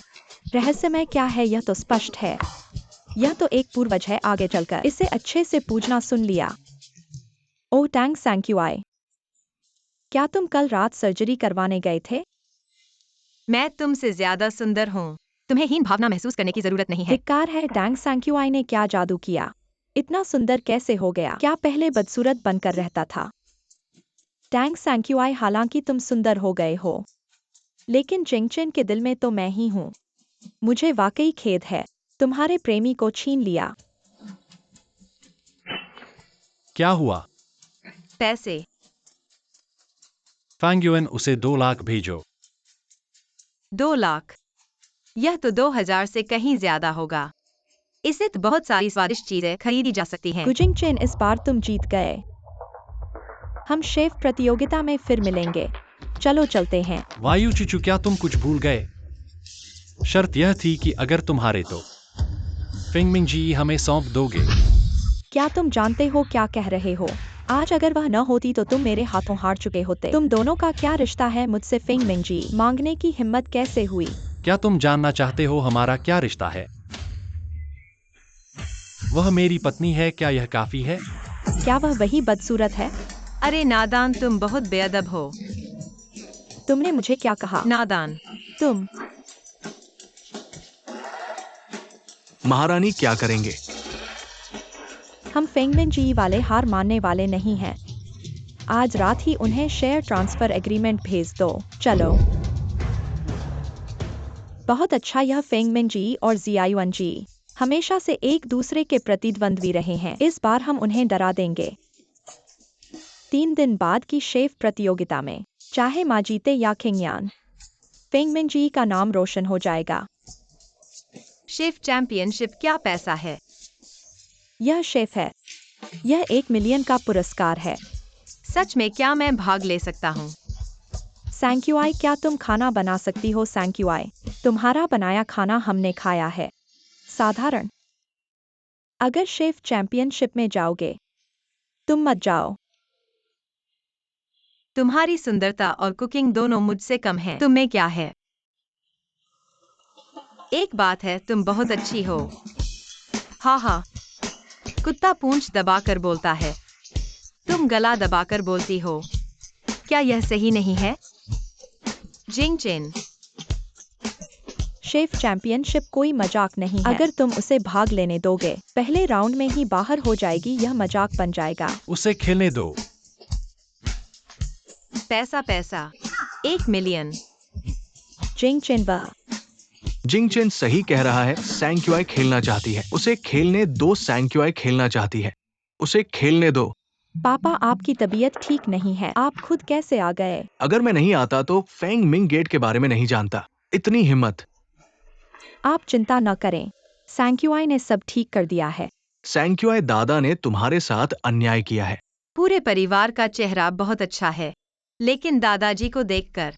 रहस्यमय क्या है, यह तो स्पष्ट है। यह तो एक पूर्वज है। आगे चलकर इसे अच्छे से पूछना। सुन लिया। ओह टैंग सैंक्यूआई, क्या तुम कल रात सर्जरी करवाने गए थे? मैं तुमसे ज्यादा सुंदर हूँ, तुम्हें हीन भावना महसूस करने की जरूरत नहीं है। धिक्कार है, टैंग सैंक्यूआई ने क्या जादू किया? इतना सुंदर कैसे हो गया? क्या पहले बदसूरत बनकर रहता था? टैंग सैंक्यूआई, हालांकि तुम सुंदर हो गए हो, लेकिन जिंगचेन के दिल में तो मैं ही हूँ। मुझे वाकई खेद है, तुम्हारे प्रेमी को छीन लिया। क्या हुआ? पैसे। फैंगयुएन, उसे 2 लाख भेजो। 2 लाख? यह तो 2000 से कहीं ज्यादा होगा। इससे तो बहुत सारी स्वादिष्ट चीजें खरीदी जा सकती हैं। गुजिंगचेन, इस बार तुम जीत गए। हम शेफ प्रतियोगिता में फिर मिलेंगे। चलो चलते हैं। वायु चुचू, क्या तुम कुछ भूल गए? शर्त यह थी कि अगर तुम हारे तो फेंगमिंग जी हमें सौंप दोगे। क्या तुम जानते हो क्या कह रहे हो? आज अगर वह न होती तो तुम मेरे हाथों हार चुके होते। तुम दोनों का क्या रिश्ता है मुझसे? फेंगमिंग जी, मांगने की हिम्मत कैसे हुई? क्या तुम जानना चाहते हो हमारा क्या रिश्ता है? वह मेरी पत्नी है, क्या यह काफी है? क्या वह वही बदसूरत है? अरे नादान, तुम बहुत बेअदब हो। तुमने मुझे क्या कहा? नादान। तुम। महारानी क्या करेंगे? हम फेंगमिन जी वाले हार मानने वाले नहीं हैं। आज रात ही उन्हें शेयर ट्रांसफर एग्रीमेंट भेज दो। चलो। बहुत अच्छा, यह फेंगमिन जी और जियायुअन जी हमेशा से एक दूसरे के प्रतिद्वंद्वी रहे हैं। इस बार हम उन्हें डरा देंगे। 3 दिन बाद की शेफ प्रतियोगिता में चाहे माँ जीते या खिंगयान, फेंगमिन जी का नाम रोशन हो जाएगा। शेफ चैंपियनशिप क्या पैसा है? यह शेफ है। यह 1 मिलियन का पुरस्कार है। सच में? क्या मैं भाग ले सकता हूँ? सैंक्यूआई, क्या तुम खाना बना सकती हो? सैंक्यूआई, तुम्हारा बनाया खाना हमने खाया है। साधारण। अगर शेफ चैंपियनशिप में जाओगे, तुम मत जाओ। तुम्हारी सुंदरता और कुकिंग दोनों मुझसे कम हैं। तुम में क्या है? एक बात है, तुम बहुत अच्छी हो। हाँ हाँ। कुत्ता पूंछ दबाकर बोलता है, तुम गला दबाकर बोलती हो। क्या यह सही नहीं है? जिंग चेन। शेफ चैंपियनशिप कोई मजाक नहीं है। अगर तुम उसे भाग लेने दोगे, पहले राउंड में ही बाहर हो जाएगी। यह मजाक बन जाएगा। उसे खेलने दो। पैसा पैसा। 1 मिलियन। जिंग चिन, वह जिंगचेन सही कह रहा है। सैंक्यूआई खेलना चाहती है। उसे खेलने दो। सैंक्यूआई खेलना चाहती है। उसे खेलने दो। पापा, आपकी तबीयत ठीक नहीं है। आप खुद कैसे आ गए? अगर मैं नहीं आता तो फेंग मिंग गेट के बारे में नहीं जानता। इतनी हिम्मत। आप चिंता न करें, सैंक्यूआई ने सब ठीक कर दिया है। सैंक्यूआई दादा ने तुम्हारे साथ अन्याय किया है। पूरे परिवार का चेहरा बहुत अच्छा है, लेकिन दादाजी को देखकर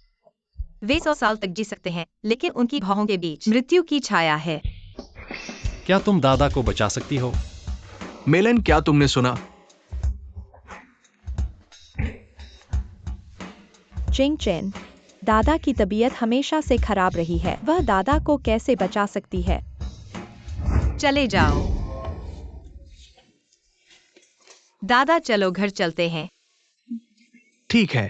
वे 100 साल तक जी सकते हैं, लेकिन उनकी भौहों के बीच मृत्यु की छाया है। क्या तुम दादा को बचा सकती हो? मेलन, क्या तुमने सुना? जिंग चिन, दादा की तबीयत हमेशा से खराब रही है। वह दादा को कैसे बचा सकती है? चले जाओ दादा, चलो घर चलते हैं। ठीक है।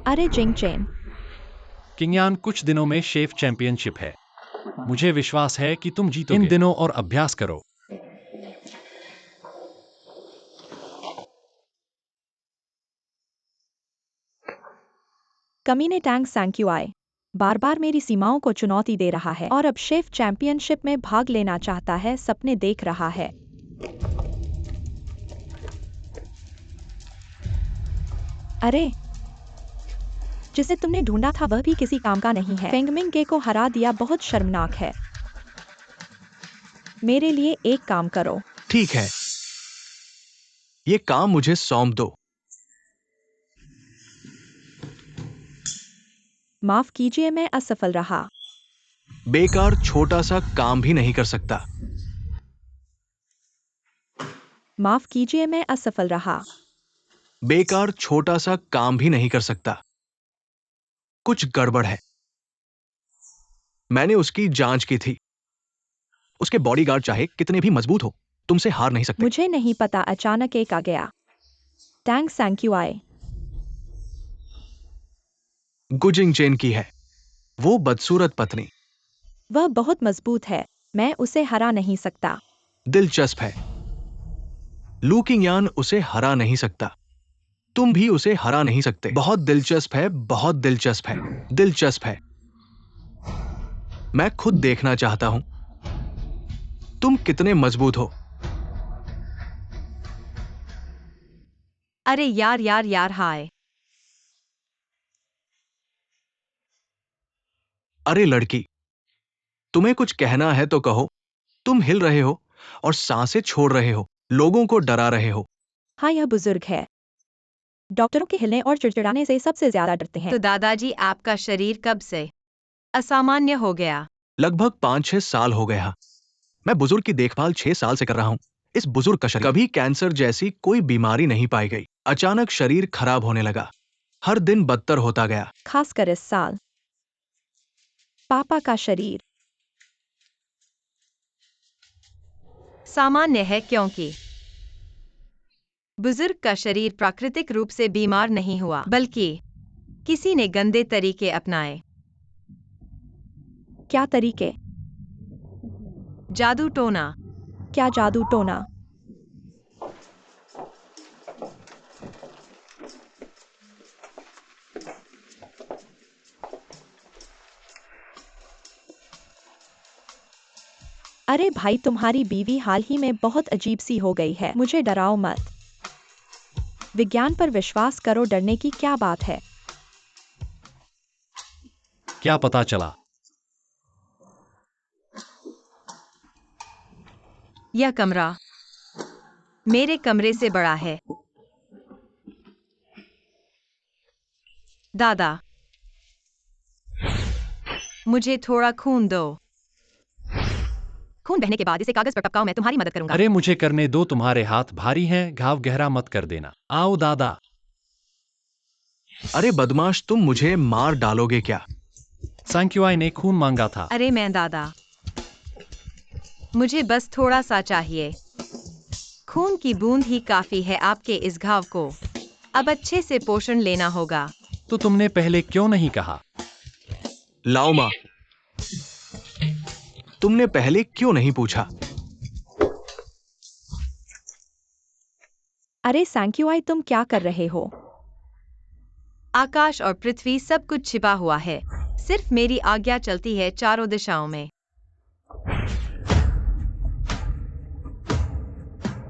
अरे जिंग चिन, किंगयान, कुछ दिनों में शेफ चैंपियनशिप है। मुझे विश्वास है कि तुम जीतोगे। इन दिनों और अभ्यास करो। कमीने टैंग सैंक्यूआई बार बार मेरी सीमाओं को चुनौती दे रहा है और अब शेफ चैंपियनशिप में भाग लेना चाहता है। सपने देख रहा है। अरे, जिसे तुमने ढूंढा था वह भी किसी काम का नहीं है। फेंगमिंग गे को हरा दिया, बहुत शर्मनाक है। मेरे लिए एक काम करो। ठीक है, ये काम मुझे सौंप दो। माफ कीजिए, मैं असफल रहा। बेकार छोटा सा काम भी नहीं कर सकता। माफ कीजिए, मैं असफल रहा। बेकार छोटा सा काम भी नहीं कर सकता। कुछ गड़बड़ है। मैंने उसकी जांच की थी। उसके बॉडीगार्ड चाहे कितने भी मजबूत हो, तुमसे हार नहीं सकते। मुझे नहीं पता, अचानक एक आ गया। टैंग सैंक्यूआई गुजिंग चेन की है, वो बदसूरत पत्नी। वह बहुत मजबूत है, मैं उसे हरा नहीं सकता। दिलचस्प है। लू किंगयान उसे हरा नहीं सकता। तुम भी उसे हरा नहीं सकते। बहुत दिलचस्प है, बहुत दिलचस्प है, दिलचस्प है। मैं खुद देखना चाहता हूं तुम कितने मजबूत हो। अरे यार यार यार, हाय। अरे लड़की, तुम्हें कुछ कहना है तो कहो। तुम हिल रहे हो, और सांसें छोड़ रहे हो, लोगों को डरा रहे हो। हाँ, यह बुजुर्ग है। डॉक्टरों के हिलने और चिड़चिड़ाने से सबसे ज्यादा डरते हैं। तो दादाजी, आपका शरीर कब से असामान्य हो गया? लगभग 5-6 साल हो गया। मैं बुजुर्ग की देखभाल 6 साल से कर रहा हूँ। इस बुजुर्ग का शरीर कभी कैंसर जैसी कोई बीमारी नहीं पाई गई। अचानक शरीर खराब होने लगा, हर दिन बदतर होता गया। खासकर इस साल। पापा का शरीर सामान्य है क्योंकि बुजुर्ग का शरीर प्राकृतिक रूप से बीमार नहीं हुआ, बल्कि किसी ने गंदे तरीके अपनाए। क्या तरीके? जादू टोना। क्या जादू टोना? अरे भाई, तुम्हारी बीवी हाल ही में बहुत अजीब सी हो गई है। मुझे डराओ मत। विज्ञान पर विश्वास करो, डरने की क्या बात है। क्या पता चला? यह कमरा मेरे कमरे से बड़ा है। दादा, मुझे थोड़ा खून दो। खून बहने के बाद इसे कागज पर टपकाओ, मैं तुम्हारी मदद करूंगा। अरे मुझे करने दो, तुम्हारे हाथ भारी हैं, घाव गहरा मत कर देना। आओ दादा। अरे बदमाश, तुम मुझे मार डालोगे क्या? सांक्युआई ने खून मांगा था। अरे मैं दादा, मुझे बस थोड़ा सा चाहिए। खून की बूंद ही काफी है आपके इस घाव को। अब अच्छे से पोषण लेना होगा। तो तुमने पहले क्यों नहीं कहा? लाओ माँ, तुमने पहले क्यों नहीं पूछा? अरे सैंक्यूआई, तुम क्या कर रहे हो? आकाश और पृथ्वी सब कुछ छिपा हुआ है, सिर्फ मेरी आज्ञा चलती है चारों दिशाओं में।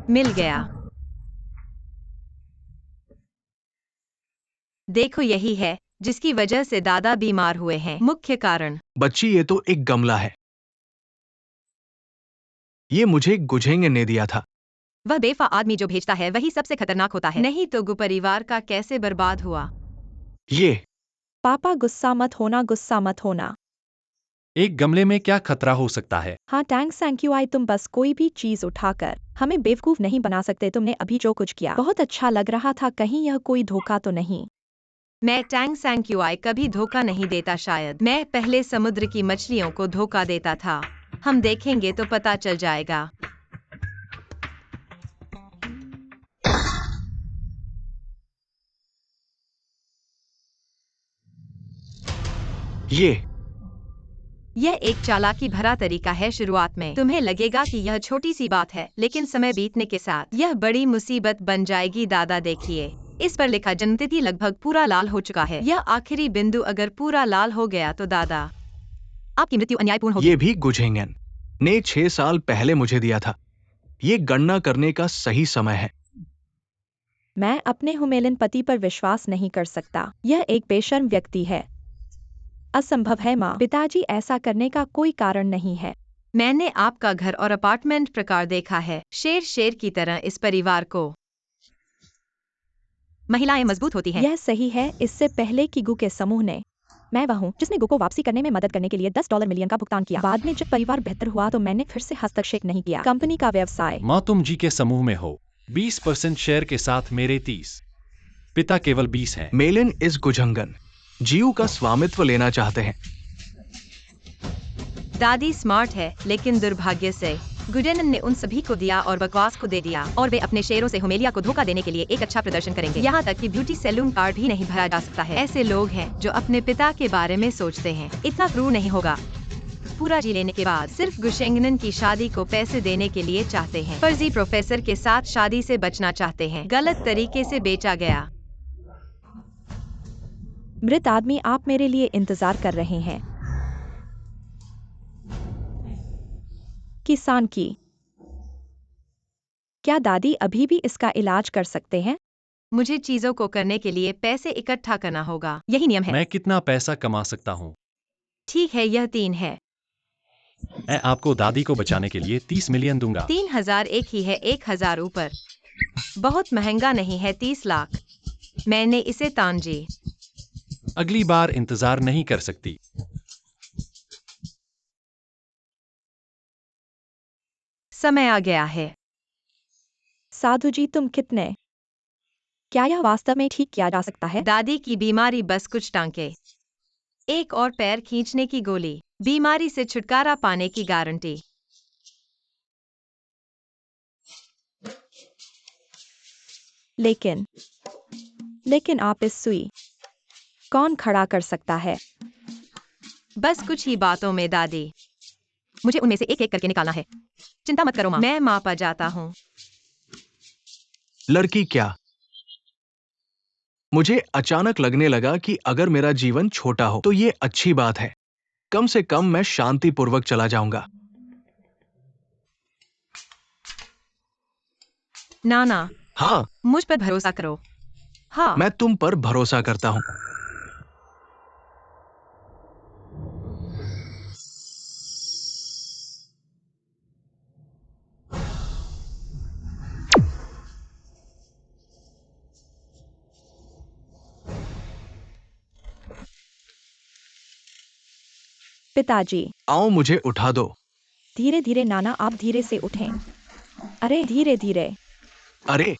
मिल गया। देखो, यही है जिसकी वजह से दादा बीमार हुए हैं। मुख्य कारण। बच्ची, ये तो एक गमला है। ये मुझे गुझेंगे ने दिया था। वह बेफा आदमी जो भेजता है वही सबसे खतरनाक होता है। नहीं तो गु परिवार का कैसे बर्बाद हुआ। ये पापा, गुस्सा मत होना, गुस्सा मत होना। एक गमले में क्या खतरा हो सकता है? हाँ टैंक सैंक्यूआई, तुम बस कोई भी चीज उठाकर हमें बेवकूफ नहीं बना सकते। तुमने अभी जो कुछ किया बहुत अच्छा लग रहा था। कहीं यह कोई धोखा तो नहीं? मैं टैंग सैंक्यूआई कभी धोखा नहीं देता। शायद मैं पहले समुद्र की मछलियों को धोखा देता था। हम देखेंगे तो पता चल जाएगा। यह एक चालाकी भरा तरीका है। शुरुआत में तुम्हें लगेगा कि यह छोटी सी बात है, लेकिन समय बीतने के साथ यह बड़ी मुसीबत बन जाएगी। दादा देखिए, इस पर लिखा जन्मतिथि लगभग पूरा लाल हो चुका है। यह आखिरी बिंदु अगर पूरा लाल हो गया तो दादा, आपकी मृत्यु अन्यायपूर्ण होगी। ये भी गुझेंगन ने 6 साल पहले मुझे दिया था। ये गणना करने का सही समय है। मैं अपने हुमेलिन पति पर विश्वास नहीं कर सकता। यह एक बेशर्म व्यक्ति है। असंभव है माँ। पिताजी, ऐसा करने का कोई कारण नहीं है। मैंने आपका घर और अपार्टमेंट प्रकार देखा है। शेर की तरह इस परिवार को। महिलाएं मजबूत होती हैं। यह सही है। इससे पहले कि गु के समूह ने, मैं वह हूँ जिसने गु को वापसी करने में मदद करने के लिए $10 मिलियन का भुगतान किया। बाद में जब परिवार बेहतर हुआ तो मैंने फिर से हस्तक्षेप नहीं किया। कंपनी का व्यवसाय। माँ, तुम जी के समूह में हो। 20% शेयर के साथ मेरे 30, पिता केवल 20 हैं। मेलिन इस गुझंगन जीव का स्वामित्व लेना चाहते हैं। दादी स्मार्ट है, लेकिन दुर्भाग्य से गुडेनन ने उन सभी को दिया और बकवास को दे दिया, और वे अपने शेयरों से हुमेलिया को धोखा देने के लिए एक अच्छा प्रदर्शन करेंगे। यहाँ तक कि ब्यूटी सैलून कार्ड भी नहीं भरा जा सकता है। ऐसे लोग हैं जो अपने पिता के बारे में सोचते हैं। इतना क्रूर नहीं होगा। पूरा जी लेने के बाद सिर्फ गुशेंगनन की शादी को पैसे देने के लिए चाहते हैं। फर्जी प्रोफेसर के साथ शादी से बचना चाहते हैं। गलत तरीके से बेचा गया। मृत आदमी, आप मेरे लिए इंतजार कर रहे हैं। किसान की। क्या दादी अभी भी इसका इलाज कर सकते हैं? मुझे चीजों को करने के लिए पैसे इकट्ठा करना होगा। यही नियम है। मैं कितना पैसा कमा सकता हूँ? ठीक है, यह 3 है। मैं आपको दादी को बचाने के लिए 30 मिलियन दूंगा। 3000 एक ही है, 1000 ऊपर। बहुत महंगा नहीं है, 30 लाख। मैंने इसे तांजी। अगली बार इंतजार नहीं कर सकती। समय आ गया है। साधु जी, तुम कितने? क्या यह वास्तव में ठीक किया जा सकता है? दादी की बीमारी, बस कुछ टांके, एक और पैर खींचने की गोली। बीमारी से छुटकारा पाने की गारंटी। लेकिन आप इस सुई कौन खड़ा कर सकता है? बस कुछ ही बातों में दादी। मुझे उनमें से एक एक करके निकालना है। चिंता मत करो माँ, मैं मापा जाता हूँ। लड़की क्या? मुझे अचानक लगने लगा कि अगर मेरा जीवन छोटा हो तो ये अच्छी बात है। कम से कम मैं शांतिपूर्वक चला जाऊंगा। नाना, हाँ, मुझ पर भरोसा करो। हाँ, मैं तुम पर भरोसा करता हूँ। पिताजी, आओ, मुझे उठा दो। धीरे धीरे नाना, आप धीरे से उठें। अरे धीरे धीरे। अरे,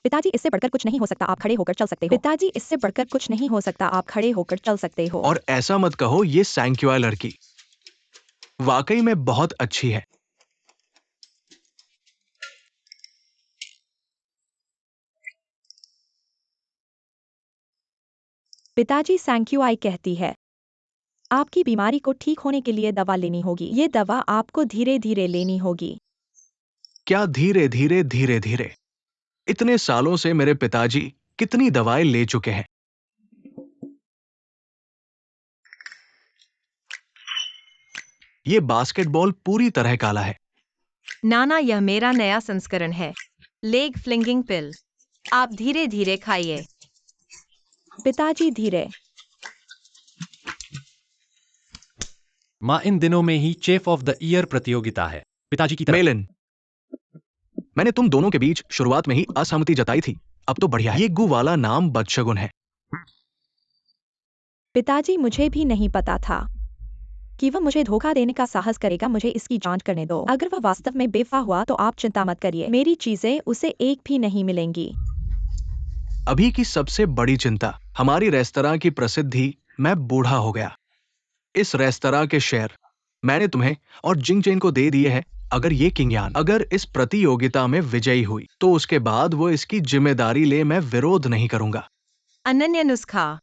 पिताजी, इससे बढ़कर कुछ नहीं हो सकता, आप खड़े होकर चल सकते हो। पिताजी, इससे बढ़कर कुछ नहीं हो सकता, आप खड़े होकर चल सकते हो। और ऐसा मत कहो, ये सैंक्युआ लड़की वाकई में बहुत अच्छी है। पिताजी, सैंक्यूआई कहती है आपकी बीमारी को ठीक होने के लिए दवा लेनी होगी। ये दवा आपको धीरे धीरे लेनी होगी। क्या धीरे धीरे धीरे धीरे? इतने सालों से मेरे पिताजी कितनी दवाएं ले चुके हैं। ये बास्केटबॉल पूरी तरह काला है। नाना, यह मेरा नया संस्करण है, लेग फ्लिंगिंग पिल। आप धीरे धीरे खाइए। पिताजी, धीरे। माँ, इन दिनों में ही चेफ ऑफ द ईयर प्रतियोगिता है। पिताजी की तरफ। मेलिन, मैंने तुम दोनों के बीच शुरुआत में ही असहमति जताई थी। अब तो बढ़िया है। ये गु वाला नाम बदशगुन है। पिताजी, मुझे भी नहीं पता था कि वह मुझे धोखा देने का साहस करेगा। मुझे इसकी जांच करने दो। अगर वह वास्तव में बेवफा हुआ तो आप चिंता मत करिए, मेरी चीजें उसे एक भी नहीं मिलेंगी। अभी की सबसे बड़ी चिंता हमारी रेस्तरां की प्रसिद्धि। मैं बूढ़ा हो गया। इस रेस्तरां के शेयर मैंने तुम्हें और जिंगचेन को दे दिए हैं। अगर इस प्रतियोगिता में विजयी हुई तो उसके बाद वो इसकी जिम्मेदारी ले। मैं विरोध नहीं करूंगा। अनन्य नुस्खा।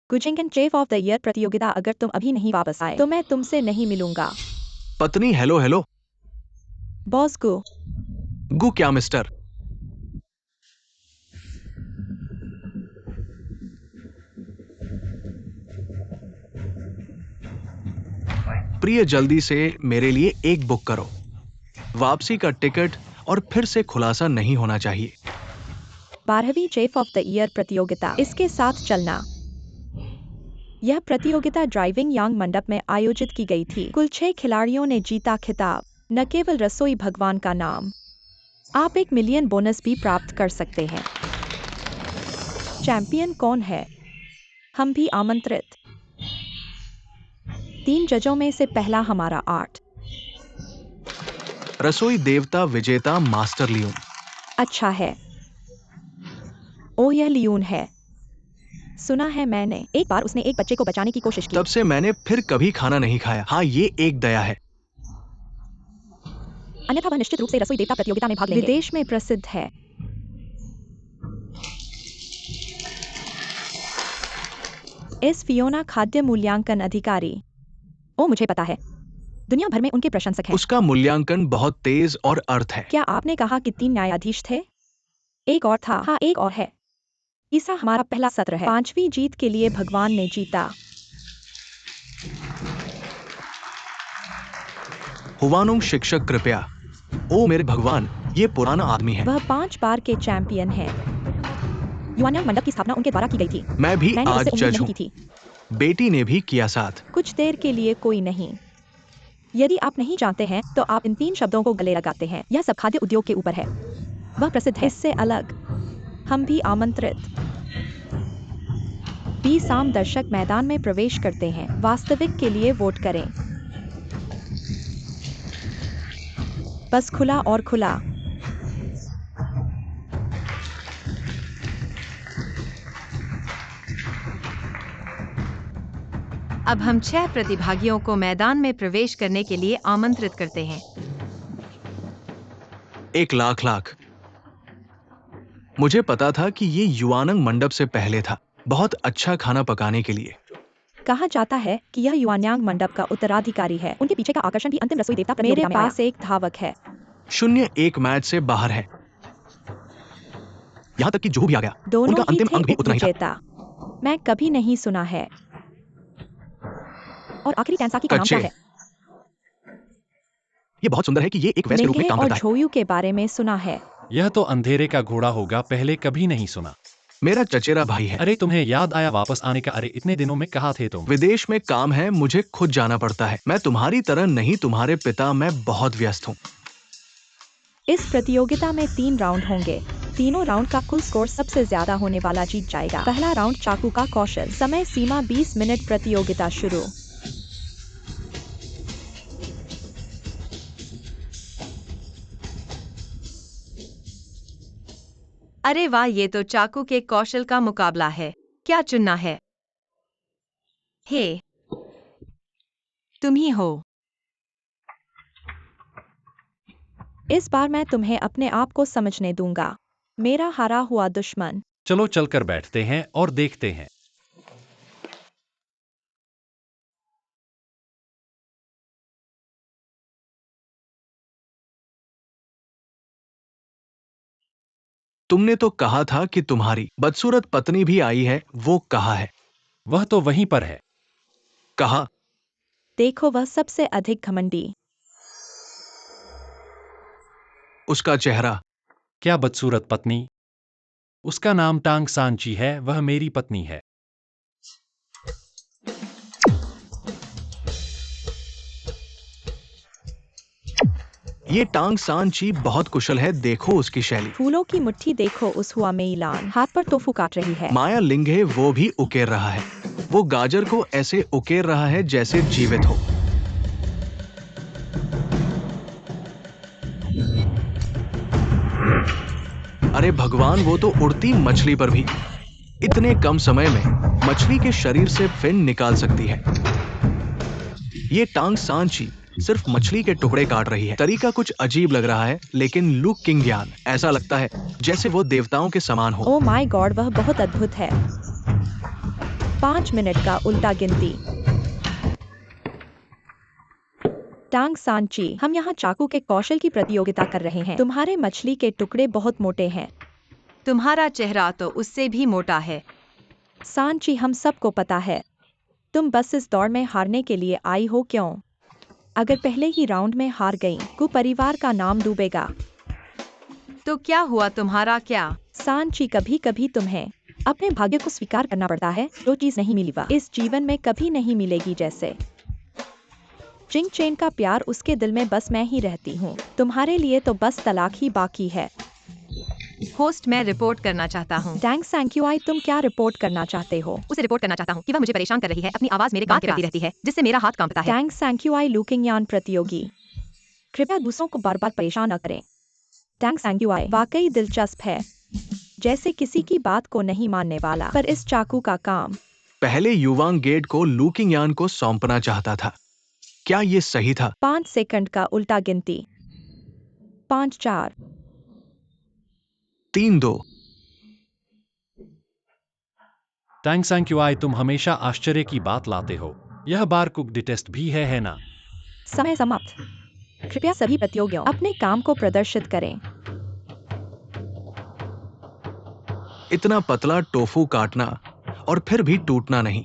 गुजिंगन, चेफ ऑफ द ईयर प्रतियोगिता, अगर तुम अभी नहीं वापस आए तो मैं तुमसे नहीं मिलूंगा। पत्नी, हेलो हेलो। बॉस गु क्या मिस्टर? प्रिय, जल्दी से मेरे लिए एक बुक करो। वापसी का टिकट और फिर से खुलासा नहीं होना चाहिए। 12वीं चेफ ऑफ द ईयर प्रतियोगिता, इसके साथ चलना। यह प्रतियोगिता ड्राइविंग यांग मंडप में आयोजित की गई थी। कुल 6 खिलाड़ियों ने जीता खिताब, न केवल रसोई भगवान का नाम। आप 1 मिलियन बोनस भी प्राप्त कर सकते हैं। चैंपियन कौन है? हम भी आमंत्रित। 3 जजों में से पहला हमारा 8। रसोई देवता विजेता मास्टर लियून। अच्छा है। ओह, यह लियून है। सुना है मैंने। एक बार उसने एक बच्चे को बचाने की कोशिश की। तब से मैंने फिर कभी खाना नहीं खाया। हाँ, ये एक दया है। अन्यथा वह निश्चित रूप से रसोई देवता प्रतियोगिता में भाग लेंगे। विदेश में प्रसिद्ध है। एस फियोना, खाद्य मूल्यांकन अधिकारी। ओ, मुझे पता है, दुनिया भर में उनके प्रशंसक हैं। उसका मूल्यांकन बहुत तेज और अर्थ है। क्या आपने कहा कि 3 न्यायाधीश थे? एक और था। हाँ, एक और है। तीसरा हमारा पहला सत्र है। 5वीं जीत के लिए भगवान ने जीता। हुवानुंग शिक्षक, कृपया। ओ मेरे भगवान, ये पुराना आदमी है। वह 5 बार के चैंपियन है। युआनयांग मंडप की स्थापना उनके द्वारा की गई थी। मैं भी मैंने आज उससे उम्मीद जज नहीं हूँ। की थी। बेटी ने भी किया साथ। कुछ देर के लिए कोई नहीं। यदि आप नहीं जानते हैं तो आप इन 3 शब्दों को गले लगाते हैं। यह सब खाद्य उद्योग के ऊपर है। वह प्रसिद्ध है। इससे अलग हम भी आमंत्रित 20 आम दर्शक मैदान में प्रवेश करते हैं। वास्तविक के लिए वोट करें। बस खुला और खुला। अब हम 6 प्रतिभागियों को मैदान में प्रवेश करने के लिए आमंत्रित करते हैं। 1 लाख। मुझे पता था कि ये युवानंग मंडप से पहले था, बहुत अच्छा खाना पकाने के लिए। कहा जाता है कि यह युवान्यांग मंडप का उत्तराधिकारी है। उनके पीछे का आकर्षण भी अंतिम रसोई देवता मेरे प्रतियोगिता में आया। पास एक धावक है। 0-1 मैच से बाहर है। यहाँ तक कि जुहू भी आ गया। दोनों उनका ही अंतिम थे अंक भी उतना ही था। उपविजेता। मैं कभी नहीं सुना है। और आखिरी टैंसाकी का नाम क्या कच्चे। है? ये बहुत सुंदर है कि ये एक वेस्ट के रूप में लिंगे काम और करता है। झोयू के बारे में सुना है। यह तो अंधेरे का घोड़ा होगा, पहले कभी नहीं सुना। मेरा चचेरा भाई है। अरे तुम्हें याद आया वापस आने का? अरे इतने दिनों में कहाँ थे तुम? विदेश में काम है, मुझे खुद जाना पड़ता है। मैं तुम्हारी तरह नहीं, तुम्हारे पिता, मैं बहुत व्यस्त हूँ। इस प्रतियोगिता में 3 राउंड होंगे। तीनों राउंड का कुल स्कोर सबसे ज्यादा होने वाला जीत जाएगा। पहला राउंड चाकू का कौशल। समय सीमा 20 मिनट। प्रतियोगिता शुरू। अरे वाह, ये तो चाकू के कौशल का मुकाबला है। क्या चुनना है? हे, तुम ही हो। इस बार मैं तुम्हें अपने आप को समझने दूंगा, मेरा हारा हुआ दुश्मन। चलो चलकर बैठते हैं और देखते हैं। तुमने तो कहा था कि तुम्हारी बदसूरत पत्नी भी आई है, वो कहाँ है? वह तो वहीं पर है। कहा? देखो, वह सबसे अधिक घमंडी। उसका चेहरा। क्या बदसूरत पत्नी? उसका नाम टांग सांची है, वह मेरी पत्नी है। ये टांग सांची बहुत कुशल है, देखो उसकी शैली। फूलों की मुट्ठी देखो उस हुआ मेईलान, हाथ पर टोफू काट रही है। माया लिंगे वो भी उकेर रहा है। वो गाजर को ऐसे उकेर रहा है जैसे जीवित हो। अरे भगवान, वो तो उड़ती मछली पर भी इतने कम समय में मछली के शरीर से फिन निकाल सकती है। ये टांग सांची सिर्फ मछली के टुकड़े काट रही है। तरीका कुछ अजीब लग रहा है, लेकिन लू किंगयान ऐसा लगता है जैसे वो देवताओं के समान हो। ओह माय गॉड, वह बहुत अद्भुत है। 5 मिनट का उल्टा गिनती। टांग सांची, हम यहाँ चाकू के कौशल की प्रतियोगिता कर रहे हैं। तुम्हारे मछली के टुकड़े बहुत मोटे हैं। तुम्हारा चेहरा तो उससे भी मोटा है। सांची, हम सबको पता है। तुम बस इस दौड़ में हारने के लिए आई हो, क्यों? अगर पहले ही राउंड में हार गई, को परिवार का नाम डूबेगा। तो क्या हुआ, तुम्हारा क्या? सांची, कभी कभी तुम्हें अपने भाग्य को स्वीकार करना पड़ता है। जो चीज नहीं मिली वह इस जीवन में कभी नहीं मिलेगी। जैसे जिंग चेन का प्यार, उसके दिल में बस मैं ही रहती हूँ। तुम्हारे लिए तो बस तलाक ही बाकी है। होस्ट, मैं रिपोर्ट करना चाहता हूँ। टैंग सांक्यूआई, तुम क्या रिपोर्ट करना चाहते हो? उसे रिपोर्ट करना चाहता हूँ कि वह मुझे परेशान कर रही है। अपनी आवाज मेरे कान के पास रहती है, जिससे मेरा हाथ कांपता है। टैंग सांक्यूआई, लुकिंगयान प्रतियोगी, कृपया दूसरों को बार बार परेशान न करें। टैंग सांक्यूआई वाकई दिलचस्प है, जैसे किसी की बात को नहीं मानने वाला। पर इस चाकू का काम। पहले युवांग गेट को लू किंगयान को सौंपना चाहता था। क्या ये सही था? 5 सेकंड का उल्टा गिनती। 5, 4, 3, 2। टांग सांक्यूआई, तुम हमेशा आश्चर्य की बात लाते हो। यह बार कुक टेस्ट भी है ना? समय समाप्त। कृपया सभी प्रतियोगियों अपने काम को प्रदर्शित करें। इतना पतला टोफू काटना और फिर भी टूटना नहीं,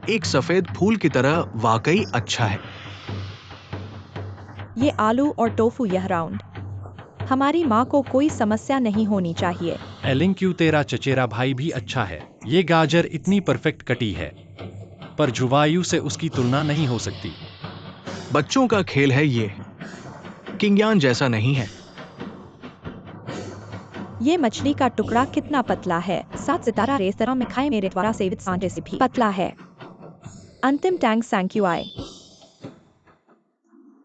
एक सफेद फूल की तरह, वाकई अच्छा है। ये आलू और टोफू, यह राउंड हमारी माँ को कोई समस्या नहीं होनी चाहिए। एलिंग क्यू, तेरा चचेरा भाई भी अच्छा है। ये गाजर इतनी परफेक्ट कटी है। पर जुवायु से उसकी तुलना नहीं हो सकती। बच्चों का खेल है ये, किंगयान जैसा नहीं है। ये मछली का टुकड़ा कितना पतला है। 7 सितारा रेस्तरां में खाए मेरे द्वारा सेवित सांडे से भी पतला है। अंतिम टैंग सैंक्यूआई।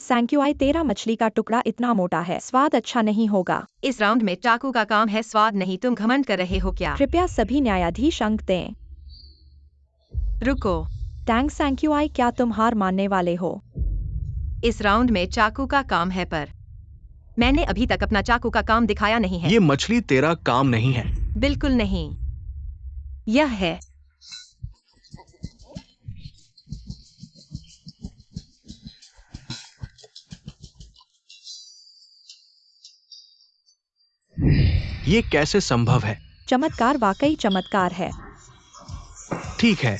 सैंक्यूआई, तेरा मछली का टुकड़ा इतना मोटा है, स्वाद अच्छा नहीं होगा। इस राउंड में चाकू का काम है, स्वाद नहीं। तुम घमंड कर रहे हो क्या? कृपया सभी न्यायाधीश अंक दें। रुको, टैंग सैंक्यूआई, क्या तुम हार मानने वाले हो? इस राउंड में चाकू का काम है, पर मैंने अभी तक अपना चाकू का काम दिखाया नहीं है। ये मछली तेरा काम नहीं है। बिल्कुल नहीं, यह है। ये कैसे संभव है? चमत्कार, वाकई चमत्कार है। ठीक है,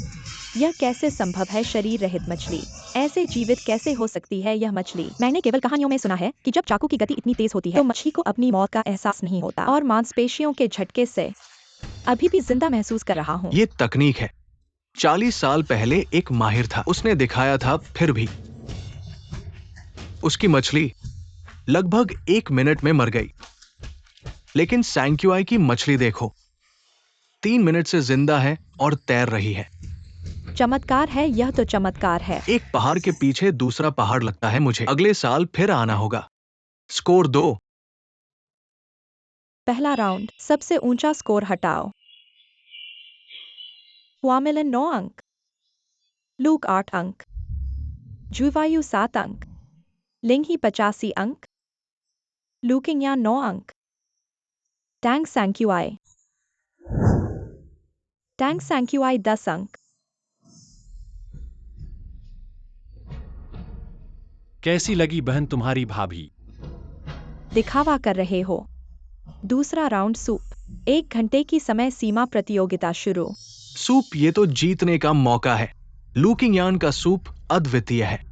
यह कैसे संभव है? शरीर रहित मछली ऐसे जीवित कैसे हो सकती है यह मछली? मैंने केवल कहानियों में सुना है कि जब चाकू की गति इतनी तेज होती है तो मछली को अपनी मौत का एहसास नहीं होता और मांसपेशियों के झटके से अभी भी जिंदा महसूस कर रहा हूँ। ये तकनीक है। 40 साल पहले एक माहिर था, उसने दिखाया था, फिर भी उसकी मछली लगभग 1 मिनट में मर गई। लेकिन सैंक्यूआई की मछली देखो, 3 मिनट से जिंदा है और तैर रही है। चमत्कार है, यह तो चमत्कार है। एक पहाड़ के पीछे दूसरा पहाड़ लगता है मुझे। अगले साल फिर आना होगा। स्कोर 2। पहला राउंड, सबसे ऊंचा स्कोर हटाओ। हुआमिलन 9 अंक, लूक 8 अंक, जुवायु 7 अंक, लिंगही 85 अंक, लूकिंगया 9 अंक, टैंग सैंक्यूआई 10 अंक। कैसी लगी बहन तुम्हारी भाभी? दिखावा कर रहे हो। दूसरा राउंड, सूप। 1 घंटे की समय सीमा, प्रतियोगिता शुरू। सूप, ये तो जीतने का मौका है। लूकिंगयान का सूप अद्वितीय है।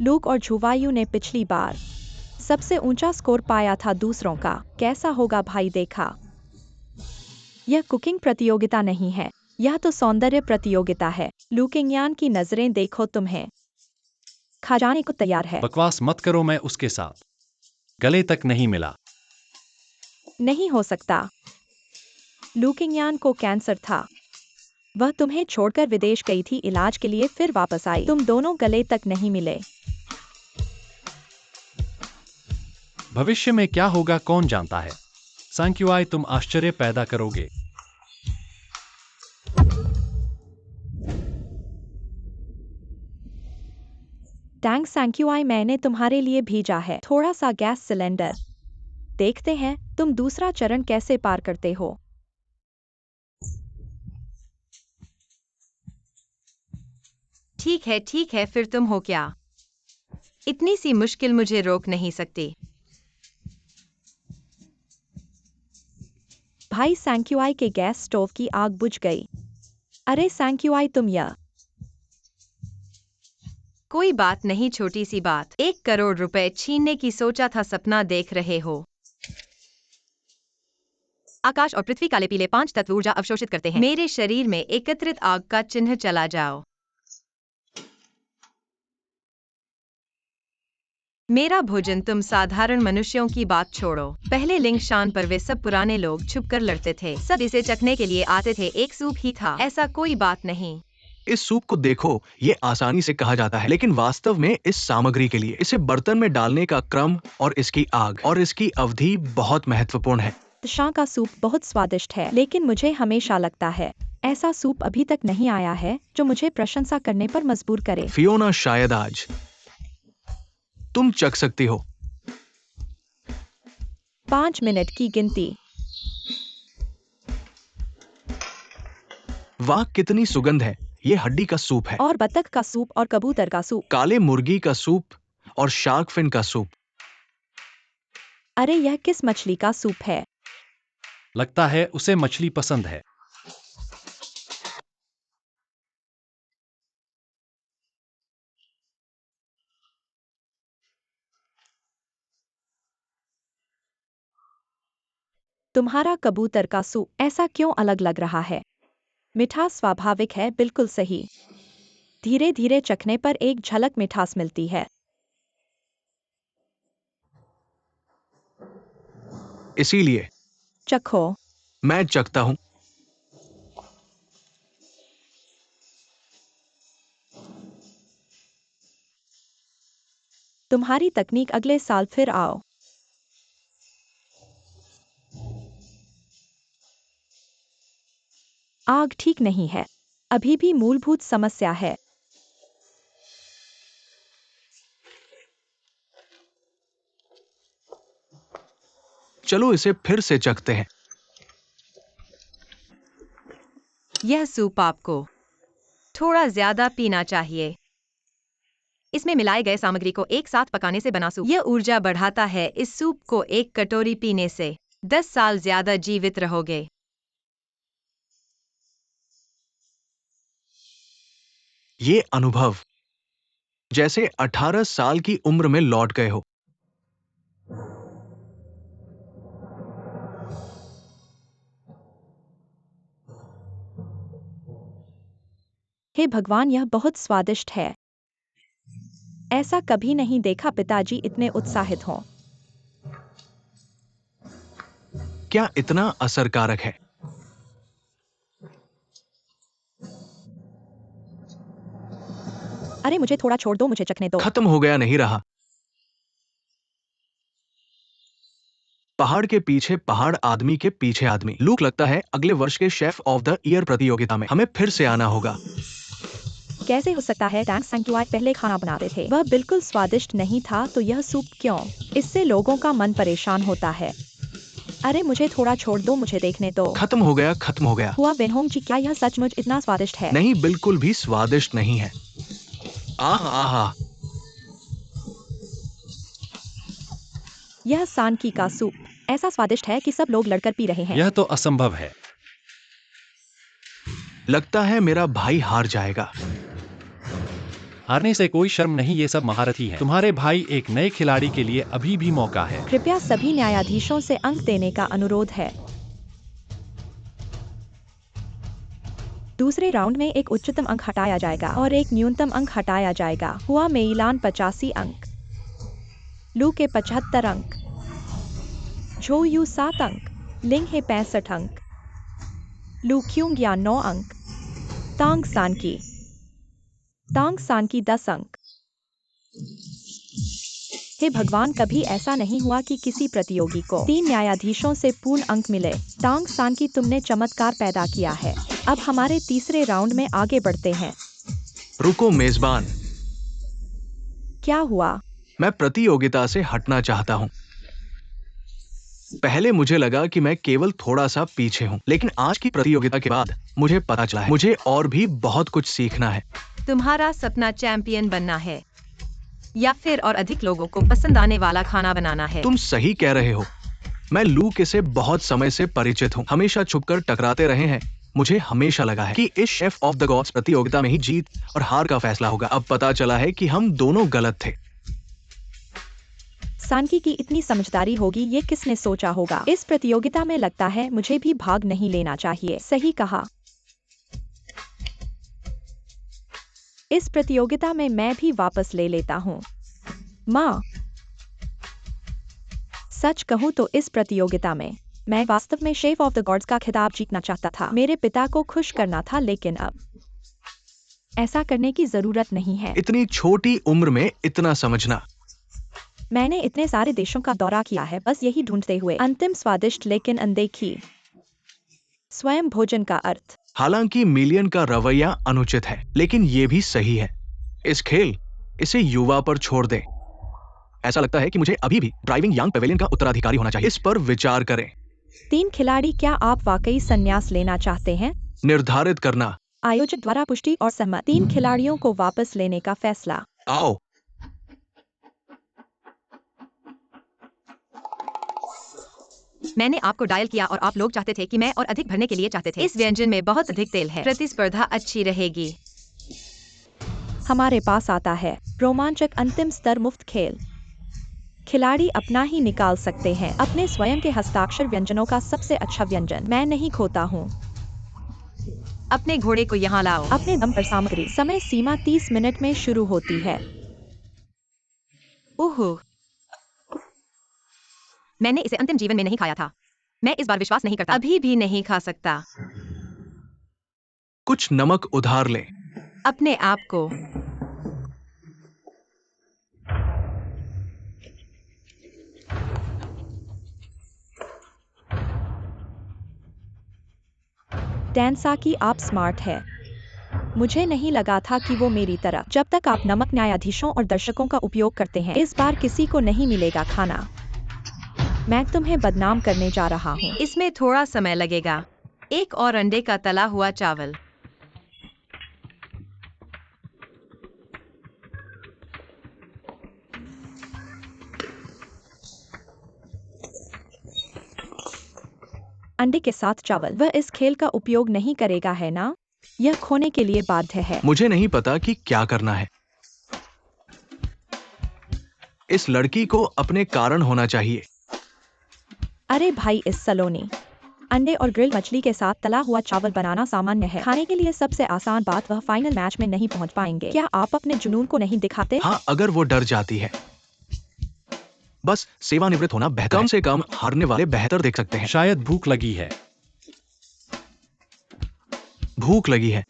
लूक और जुवायु ने पिछली बार सबसे ऊंचा स्कोर पाया था दूसरों का। कैसा होगा भाई? देखा, यह कुकिंग प्रतियोगिता नहीं है, यह तो सौंदर्य प्रतियोगिता है। लूकिंगयान की नजरें देखो, तुम्हें खा जाने को तैयार है। बकवास मत करो, मैं उसके साथ गले तक नहीं मिला। नहीं हो सकता। लूकिंगयान को कैंसर था, वह तुम्हें छोड़कर विदेश गई थी इलाज के लिए, फिर वापस आई। तुम दोनों गले तक नहीं मिले। भविष्य में क्या होगा कौन जानता है। सैंक्यूआई, तुम आश्चर्य पैदा करोगे। टैंग सैंक्यूआई, मैंने तुम्हारे लिए भेजा है थोड़ा सा गैस सिलेंडर। देखते हैं तुम दूसरा चरण कैसे पार करते हो। ठीक है, फिर तुम हो क्या? इतनी सी मुश्किल मुझे रोक नहीं सकती। भाई, सैंक्यूआई के गैस स्टोव की आग बुझ गई। अरे सैंक्यूआई, तुम यह कोई बात नहीं, छोटी सी बात। 1 करोड़ रुपए छीनने की सोचा था, सपना देख रहे हो। आकाश और पृथ्वी काले पीले 5 तत्व ऊर्जा अवशोषित करते हैं। मेरे शरीर में एकत्रित आग का चिन्ह, चला जाओ। मेरा भोजन, तुम साधारण मनुष्यों की बात छोड़ो। पहले लिंगशान पर वे सब पुराने लोग छुपकर लड़ते थे, सब इसे चखने के लिए आते थे, एक सूप ही था, ऐसा कोई बात नहीं। इस सूप को देखो, ये आसानी से कहा जाता है, लेकिन वास्तव में इस सामग्री के लिए इसे बर्तन में डालने का क्रम और इसकी आग और इसकी अवधि बहुत महत्वपूर्ण है। शाह का सूप बहुत स्वादिष्ट है, लेकिन मुझे हमेशा लगता है ऐसा सूप अभी तक नहीं आया है जो मुझे प्रशंसा करने पर मजबूर करे। फियोना, शायद आज तुम चख सकती हो। 5 मिनट की गिनती। वाह, कितनी सुगंध है। ये हड्डी का सूप है, और बतख का सूप और कबूतर का सूप। काले मुर्गी का सूप और शार्क फिन का सूप। अरे यह किस मछली का सूप है? लगता है उसे मछली पसंद है। तुम्हारा कबूतर का सूप ऐसा क्यों अलग लग रहा है? मिठास स्वाभाविक है, बिल्कुल सही। धीरे धीरे चखने पर एक झलक मिठास मिलती है। इसीलिए चखो। मैं चखता हूं। तुम्हारी तकनीक अगले साल फिर आओ। आग ठीक नहीं है। अभी भी मूलभूत समस्या है। चलो इसे फिर से चखते हैं। यह सूप आपको थोड़ा ज्यादा पीना चाहिए। इसमें मिलाए गए सामग्री को एक साथ पकाने से बना सूप यह ऊर्जा बढ़ाता है। इस सूप को एक कटोरी पीने से 10 साल ज्यादा जीवित रहोगे। ये अनुभव जैसे 18 साल की उम्र में लौट गए हो। हे भगवान, यह बहुत स्वादिष्ट है। ऐसा कभी नहीं देखा पिताजी इतने उत्साहित हों। क्या इतना असरकारक है? अरे मुझे थोड़ा छोड़ दो, मुझे चखने दो। खत्म हो गया नहीं रहा। पहाड़ के पीछे पहाड़, आदमी के पीछे आदमी। लूक लगता है अगले वर्ष के शेफ ऑफ द ईयर प्रतियोगिता में हमें फिर से आना होगा। कैसे हो सकता है? टैंक सैंक्टुआई पहले खाना बनाते थे, वह बिल्कुल स्वादिष्ट नहीं था, तो यह सूप क्यों? इससे लोगों का मन परेशान होता है। अरे मुझे थोड़ा छोड़ दो, मुझे देखने दो। खत्म हो गया, खत्म हो गया। हुआ वेनहोंग जी, क्या यह सचमुच इतना स्वादिष्ट है? नहीं, बिल्कुल भी स्वादिष्ट नहीं है। आह आह। यह सानकी का सूप ऐसा स्वादिष्ट है कि सब लोग लड़कर पी रहे हैं। यह तो असंभव है। लगता है मेरा भाई हार जाएगा। हारने से कोई शर्म नहीं, ये सब महारथी हैं। तुम्हारे भाई एक नए खिलाड़ी के लिए अभी भी मौका है। कृपया सभी न्यायाधीशों से अंक देने का अनुरोध है। दूसरे राउंड में एक उच्चतम अंक हटाया जाएगा और एक न्यूनतम अंक हटाया जाएगा। हुआ मेइलान 85 अंक, लू के 75 अंक, झो यू 7 अंक, लिंग हे 65 अंक, लू क्यूंग या 9 अंक, तांग सानकी 10 अंक। हे भगवान, कभी ऐसा नहीं हुआ कि किसी प्रतियोगी को 3 न्यायाधीशों से पूर्ण अंक मिले। तांग सानकी, तुमने चमत्कार पैदा किया है। अब हमारे तीसरे राउंड में आगे बढ़ते हैं। रुको मेजबान। क्या हुआ? मैं प्रतियोगिता से हटना चाहता हूँ। पहले मुझे लगा कि मैं केवल थोड़ा सा पीछे हूँ, लेकिन आज की प्रतियोगिता के बाद मुझे पता चला है मुझे और भी बहुत कुछ सीखना है। तुम्हारा सपना चैंपियन बनना है या फिर और अधिक लोगों को पसंद आने वाला खाना बनाना है? तुम सही कह रहे हो। मैं लूक से बहुत समय से परिचित हूँ, हमेशा छुपकर टकराते रहे हैं। मुझे हमेशा लगा है कि इस शेफ ऑफ द गॉड्स प्रतियोगिता में ही जीत और हार का फैसला होगा। अब पता चला है कि हम दोनों गलत थे। सानकी की इतनी समझदारी होगी, ये किसने सोचा होगा? इस प्रतियोगिता में लगता है मुझे भी भाग नहीं लेना चाहिए। सही कहा। इस प्रतियोगिता में मैं भी वापस ले लेता हूँ। माँ, सच कहूँ तो इस प्रतियोगिता में मैं वास्तव में शेफ ऑफ द गॉड्स का खिताब जीतना चाहता था। मेरे पिता को खुश करना था, लेकिन अब ऐसा करने की जरूरत नहीं है। इतनी छोटी उम्र में इतना समझना। मैंने इतने सारे देशों का दौरा किया है, बस यही ढूंढते हुए अंतिम स्वादिष्ट लेकिन अनदेखी स्वयं भोजन का अर्थ। हालांकि मिलियन का रवैया अनुचित है, लेकिन ये भी सही है। इसे युवा पर छोड़ दे। ऐसा लगता है कि मुझे अभी भी ड्राइविंग यंग पेवेलियन का उत्तराधिकारी होना चाहिए। इस पर विचार करें। 3 खिलाड़ी, क्या आप वाकई संन्यास लेना चाहते हैं? निर्धारित करना। आयोजक द्वारा पुष्टि और सहमत। 3 खिलाड़ियों को वापस लेने का फैसला। आओ। मैंने आपको डायल किया और आप लोग चाहते थे कि मैं और अधिक भरने के लिए चाहते थे। इस व्यंजन में बहुत अधिक तेल है। प्रतिस्पर्धा अच्छी रहेगी। हमारे पास आता है रोमांचक अंतिम स्तर मुफ्त खेल। खिलाड़ी अपना ही निकाल सकते हैं अपने स्वयं के हस्ताक्षर व्यंजनों का सबसे अच्छा व्यंजन। मैं नहीं खोता हूँ। अपने घोड़े को यहाँ लाओ। अपने दम पर सामग्री। समय सीमा 30 मिनट में शुरू होती है। ओहो, मैंने इसे अंतिम जीवन में नहीं खाया था। मैं इस बार विश्वास नहीं करता। अभी भी नहीं खा सकता। कुछ नमक उधार लें। अपने आप को। टैनसाकी, आप स्मार्ट है। मुझे नहीं लगा था कि वो मेरी तरह। जब तक आप नमक न्यायाधीशों और दर्शकों का उपयोग करते हैं, इस बार किसी को नहीं मिलेगा खाना। मैं तुम्हें बदनाम करने जा रहा हूँ। इसमें थोड़ा समय लगेगा। एक और अंडे का तला हुआ चावल। अंडे के साथ चावल। वह इस खेल का उपयोग नहीं करेगा, है ना? यह खोने के लिए बाध्य है। मुझे नहीं पता कि क्या करना है। इस लड़की को अपने कारण होना चाहिए। अरे भाई, इस सलोनी अंडे और ग्रिल मछली के साथ तला हुआ चावल बनाना सामान्य है। खाने के लिए सबसे आसान बात, वह फाइनल मैच में नहीं पहुंच पाएंगे। क्या आप अपने जुनून को नहीं दिखाते? हाँ, अगर वो डर जाती है। बस सेवानिवृत्त होना बेहतर। कम से कम हारने वाले बेहतर देख सकते हैं। शायद भूख लगी है। भूख लगी है।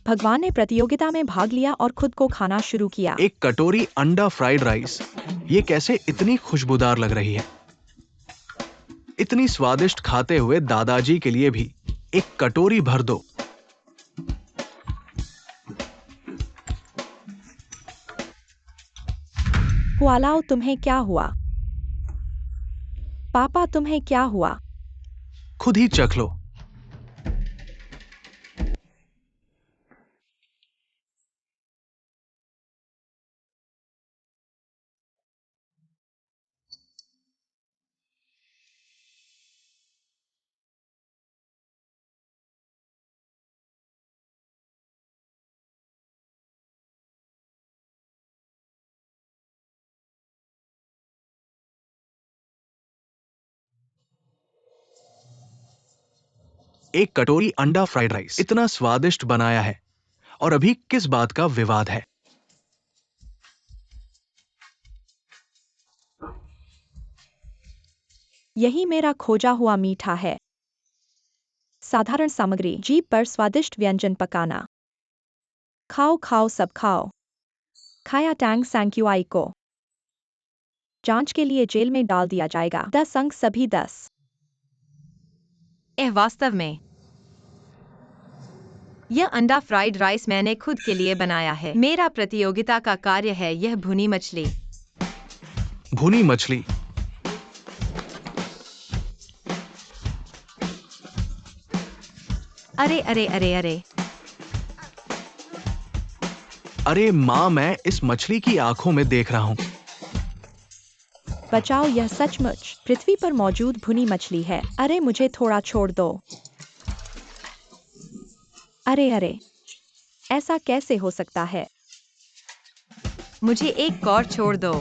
भगवान ने प्रतियोगिता में भाग लिया और खुद को खाना शुरू किया। एक कटोरी अंडा फ्राइड राइस। ये कैसे इतनी खुशबूदार लग रही है। इतनी स्वादिष्ट खाते हुए दादाजी के लिए भी एक कटोरी भर दो। पुआलाओ, तुम्हें क्या हुआ? पापा, तुम्हें क्या हुआ? खुद ही चख लो। एक कटोरी अंडा फ्राइड राइस इतना स्वादिष्ट बनाया है, और अभी किस बात का विवाद है? यही मेरा खोजा हुआ मीठा है। साधारण सामग्री, जीभ पर स्वादिष्ट व्यंजन पकाना। खाओ खाओ, सब खाओ। खाया टैंग सैंक्यूआई को। जांच के लिए जेल में डाल दिया जाएगा। 10 अंक, सभी 10। वास्तव में यह अंडा फ्राइड राइस मैंने खुद के लिए बनाया है। मेरा प्रतियोगिता का कार्य है यह भुनी मछली। भुनी मछली। अरे अरे अरे अरे, अरे माँ, मैं इस मछली की आंखों में देख रहा हूँ। बचाओ, यह सचमुच पृथ्वी पर मौजूद भुनी मछली है। अरे मुझे थोड़ा छोड़ दो। अरे अरे, ऐसा कैसे हो सकता है? मुझे एक और छोड़ दो।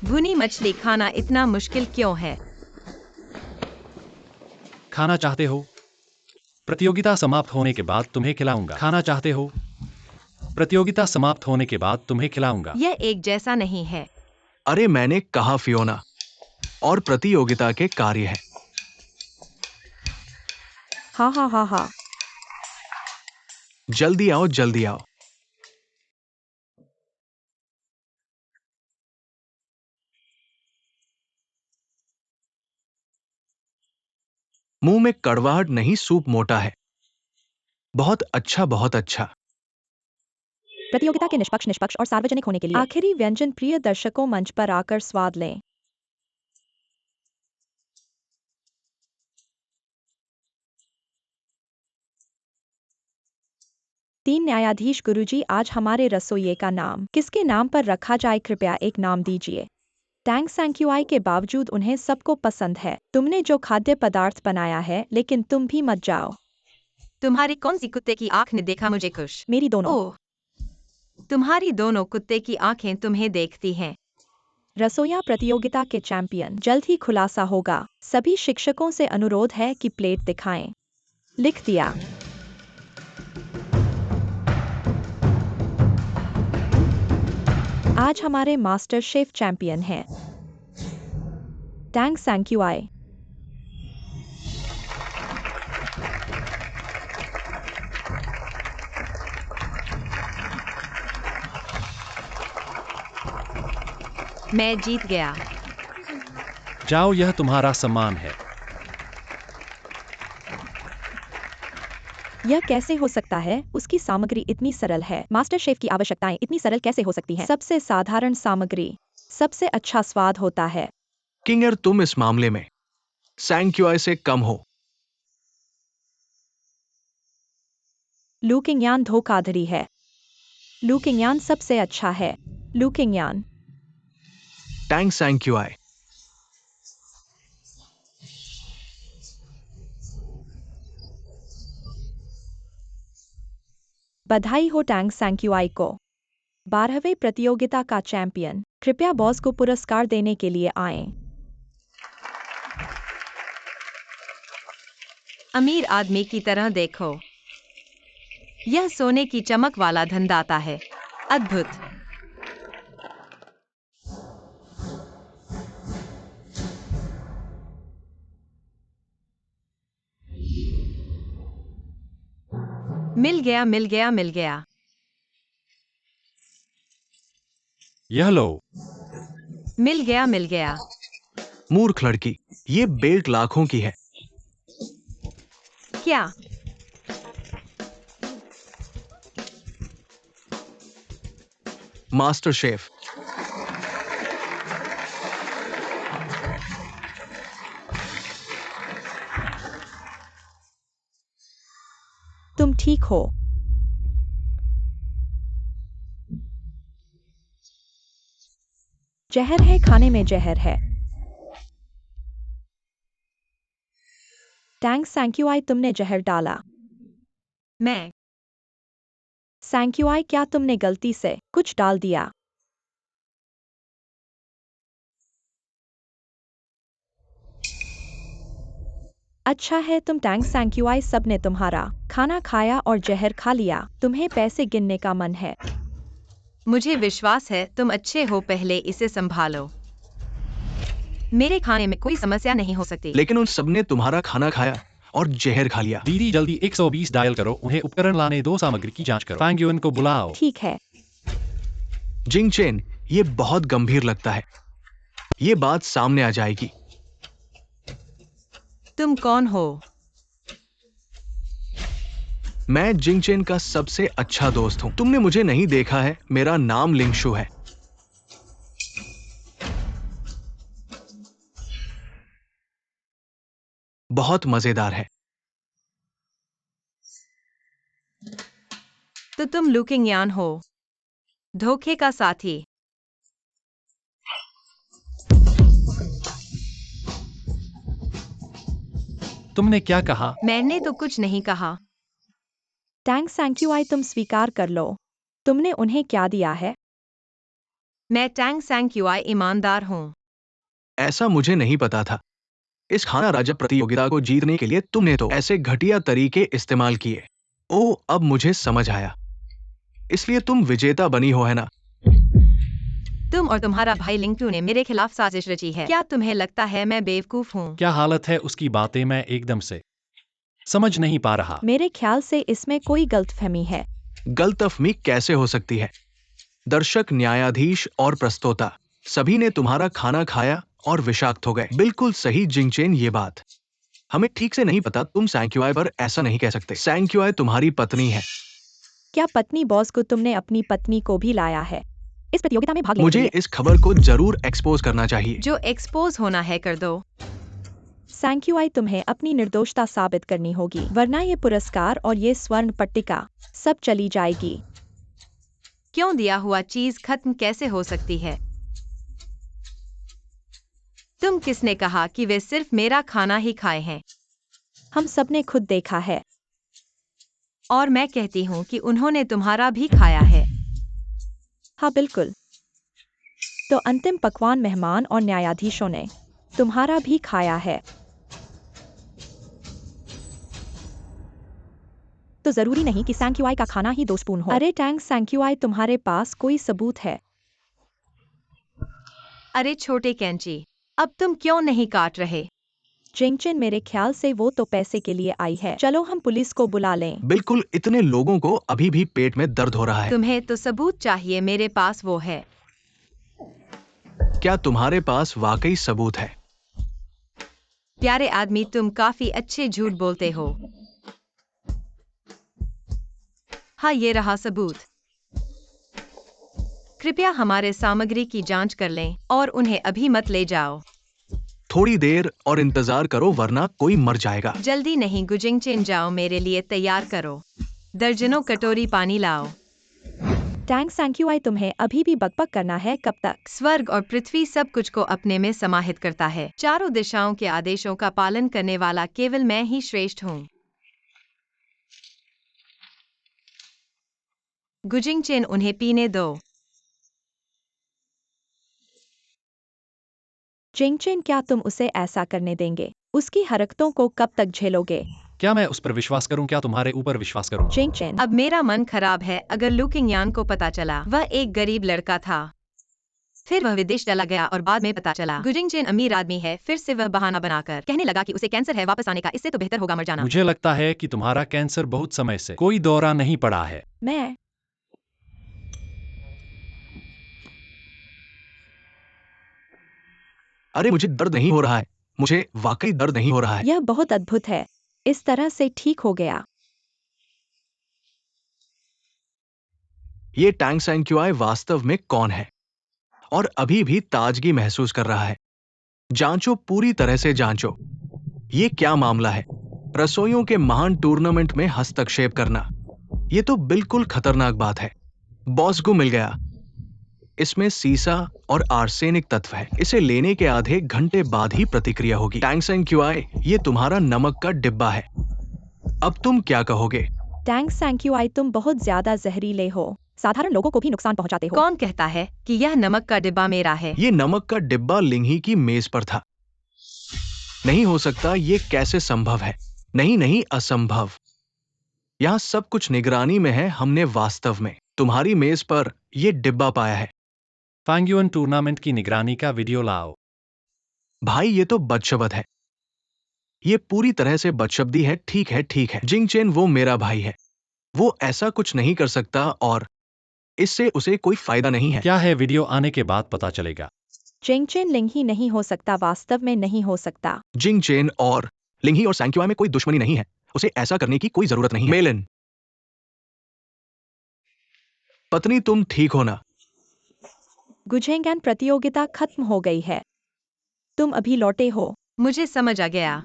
भुनी मछली खाना इतना मुश्किल क्यों है? खाना चाहते हो? प्रतियोगिता समाप्त होने के बाद तुम्हें खिलाऊंगा। खाना चाहते हो? प्रतियोगिता समाप्त होने के बाद तुम्हें खिलाऊंगा। यह एक जैसा नहीं है। अरे मैंने कहा फियोना, और प्रतियोगिता के कार्य है। हाँ हाँ हाँ हाँ। जल्दी आओ, जल्दी आओ। मुंह में कड़वाहट नहीं, सूप मोटा है। बहुत अच्छा, बहुत अच्छा। प्रतियोगिता के निष्पक्ष और सार्वजनिक होने के लिए आखिरी व्यंजन, प्रिय दर्शकों, मंच पर आकर स्वाद लें। तीन न्यायाधीश, गुरुजी, आज हमारे रसोइये का नाम किसके नाम पर रखा जाए? कृपया एक नाम दीजिए। टैंग सैंक्यूआई के बावजूद उन्हें सबको पसंद है। तुमने जो खाद्य पदार्थ बनाया है, लेकिन तुम भी मत जाओ। तुम्हारी कौन सी कुत्ते की आंख ने देखा मुझे खुश? मेरी दोनों। ओह, तुम्हारी दोनों कुत्ते की आंखें तुम्हें देखती हैं। रसोइया प्रतियोगिता के चैंपियन जल्द ही खुलासा होगा। सभी शिक्षकों से अनुरोध है कि प्लेट दिखाएं। लिख दिया। आज हमारे मास्टर शेफ चैंपियन हैं टैंग सैंक्यूआई। मैं जीत गया। जाओ, यह तुम्हारा सम्मान है। यह कैसे हो सकता है? उसकी सामग्री इतनी सरल है। मास्टर शेफ की आवश्यकताएं इतनी सरल कैसे हो सकती हैं? सबसे साधारण सामग्री, सबसे अच्छा स्वाद होता है। किंगर, तुम इस मामले में सैंक्यूआई से कम हो। लू किंगयान धोखाधड़ी है। लू किंगयान सबसे अच्छा है। लू किंगयान। टैंग सैंक्यूआई। बधाई हो टैंग सैंक्यूआई को, 12वें प्रतियोगिता का चैंपियन। कृपया बॉस को पुरस्कार देने के लिए आएं। अमीर आदमी की तरह देखो। यह सोने की चमक वाला धनदाता है। अद्भुत। मिल गया, मिल गया, मिल गया। यह लो। मिल गया, मिल गया। मूर्ख लड़की, ये बेल्ट लाखों की है। क्या? Master chef. तुम ठीक हो? जहर है, खाने में जहर है। टैंग सैंक्यूआई, तुमने जहर डाला। मैं। सैंक्यूआई, क्या तुमने गलती से कुछ डाल दिया? अच्छा है तुम टैंग सैंक्यूआई, सबने तुम्हारा खाना खाया और जहर खा लिया। तुम्हें पैसे गिनने का मन है। मुझे विश्वास है तुम अच्छे हो। पहले इसे संभालो। मेरे खाने में कोई समस्या नहीं हो सकती। लेकिन उन सबने तुम्हारा खाना खाया और जहर खा लिया। दीदी, जल्दी 120 डायल करो। उन्हें उपकरण लाने दो, सामग्री की जांच करो। फैंग युएन को बुलाओ। ठीक है। जिंग चेन, ये बहुत गंभीर लगता है। ये बात सामने आ जाएगी। तुम कौन हो? मैं जिंग चेन का सबसे अच्छा दोस्त हूं। तुमने मुझे नहीं देखा है। मेरा नाम लिंगशु है। बहुत मजेदार है। तो तुम लू किंगयान हो, धोखे का साथी। तुमने क्या कहा? मैंने तो कुछ नहीं कहा। टैंग सैंक्यूआई, तुम स्वीकार कर लो। तुमने उन्हें क्या दिया है? मैं टैंग सैंक्यूआई ईमानदार हूँ। ऐसा मुझे नहीं पता था। इस खाना राज्य प्रतियोगिता को जीतने के लिए तुमने तो ऐसे घटिया तरीके इस्तेमाल किए। ओह, अब मुझे समझ आया। इसलिए तुम विजेता बनी हो, है ना? तुम और तुम्हारा भाई लिंगटू ने मेरे खिलाफ साजिश रची है। क्या तुम्हें लगता है मैं बेवकूफ हूँ? क्या हालत है उसकी? बातें मैं एकदम से समझ नहीं पा रहा। मेरे ख्याल से इसमें कोई गलतफहमी है। गलतफहमी कैसे हो सकती है? दर्शक, न्यायाधीश और प्रस्तोता सभी ने तुम्हारा खाना खाया और विषाक्त हो गए। बिल्कुल सही जिंगचेन, ये बात हमें ठीक से नहीं पता। तुम सैंक्यूआई पर ऐसा नहीं कह सकते। सैंक्यूआई तुम्हारी पत्नी है। क्या पत्नी बॉस को? तुमने अपनी पत्नी को भी लाया है इस प्रतियोगिता में भाग लेने के मुझे लिए? इस खबर को जरूर एक्सपोज करना चाहिए। जो एक्सपोज होना है कर दो। सैंक्यूआई, तुम्हें अपनी निर्दोषता साबित करनी होगी, वरना ये पुरस्कार और ये स्वर्ण पट्टिका सब चली जाएगी। क्यों? दिया हुआ चीज खत्म कैसे हो सकती है? तुम किसने कहा कि वे सिर्फ मेरा खाना ही खाए हैं? हम सबने खुद देखा है। और मैं कहती हूँ कि उन्होंने तुम्हारा भी खाया है। हाँ बिल्कुल। तो अंतिम पकवान मेहमान और न्यायाधीशों ने तुम्हारा भी खाया है। तो जरूरी नहीं कि सैंक्यूआई का खाना ही 2 स्पून हो। अरे टैंग सैंक्यूआई, तुम्हारे पास कोई सबूत है? अरे छोटे कैंची, अब तुम क्यों नहीं काट रहे? जिंगचेन, मेरे ख्याल से वो तो पैसे के लिए आई है। चलो हम पुलिस को बुला लें। बिल्कुल, इतने लोगों को अभी भी पेट में दर्द हो रहा है। तुम्हें तो सबूत चाहिए, मेरे पास वो है। क्या तुम्हारे पास वाकई सबूत है? प्यारे आदमी, तुम काफी अच्छे झूठ बोलते हो। हाँ, ये रहा सबूत। कृपया हमारे सामग्री की जांच कर लें और उन्हें अभी मत ले जाओ। थोड़ी देर और इंतजार करो वरना कोई मर जाएगा। जल्दी नहीं गुजिंगचेन, जाओ, मेरे लिए तैयार करो। दर्जनों कटोरी पानी लाओ। टैंग सैंक्यूआई, तुम्हें अभी भी बकबक करना है? कब तक? स्वर्ग और पृथ्वी सब कुछ को अपने में समाहित करता है। चारों दिशाओं के आदेशों का पालन करने वाला केवल मैं ही श्रेष्ठ हूँ। गुजिंगचेन, उन्हें पीने दो। जिंगचेन, क्या तुम उसे ऐसा करने देंगे? उसकी हरकतों को कब तक झेलोगे? क्या मैं उस पर विश्वास करूं? क्या तुम्हारे ऊपर विश्वास करूं? जिंगचेन, अब मेरा मन खराब है। अगर लू किंगयान को पता चला वह एक गरीब लड़का था, फिर वह विदेश चला गया और बाद में पता चला गुजिंगचेन अमीर आदमी है, फिर से वह बहाना बनाकर कहने लगा कि उसे कैंसर है, वापस आने का, इससे तो बेहतर होगा मर जाना। मुझे लगता है कि तुम्हारा कैंसर बहुत समय से कोई दौरा नहीं पड़ा है। मैं अरे मुझे दर्द नहीं हो रहा है, मुझे वाकई दर्द नहीं हो रहा है। यह बहुत अद्भुत है, इस तरह से ठीक हो गया। ये टैंग सैंक्यूआई वास्तव में कौन है और अभी भी ताजगी महसूस कर रहा है? जांचो, पूरी तरह से जांचो। ये क्या मामला है? रसोइयों के महान टूर्नामेंट में हस्तक्षेप करना, ये तो बिल्कुल खतरनाक बात है। बॉस को मिल गया। इसमें सीसा और आर्सेनिक तत्व है। इसे लेने के आधे घंटे बाद ही प्रतिक्रिया होगी। टैंग सैंक्यूआई, ये तुम्हारा नमक का डिब्बा है। अब तुम क्या कहोगे? टैंग सैंक्यूआई, तुम बहुत ज्यादा जहरीले हो, साधारण लोगों को भी नुकसान पहुंचाते हो। कौन कहता है कि यह नमक का डिब्बा मेरा है? ये नमक का डिब्बा लिंगही की मेज पर था। नहीं हो सकता, ये कैसे संभव है? नहीं नहीं, असंभव। यहाँ सब कुछ निगरानी में है। हमने वास्तव में तुम्हारी मेज पर ये डिब्बा पाया है। फांग्युअन टूर्नामेंट की निगरानी का वीडियो लाओ। भाई, ये तो बदशब्द है। ये पूरी तरह से बदशब्दी है। ठीक है ठीक है, जिंगचेन वो मेरा भाई है, वो ऐसा कुछ नहीं कर सकता और इससे उसे कोई फायदा नहीं है। क्या है? वीडियो आने के बाद पता चलेगा। जिंगचेन लिंगही नहीं हो सकता, वास्तव में नहीं हो सकता। जिंगचेन और लिंगही और सैंक्यूआई में कोई दुश्मनी नहीं है। उसे ऐसा करने की कोई जरूरत नहीं है। मेलिन, पत्नी, तुम ठीक हो ना? गुझेंगन, प्रतियोगिता खत्म हो गई है, तुम अभी लौटे हो। मुझे समझ आ गया।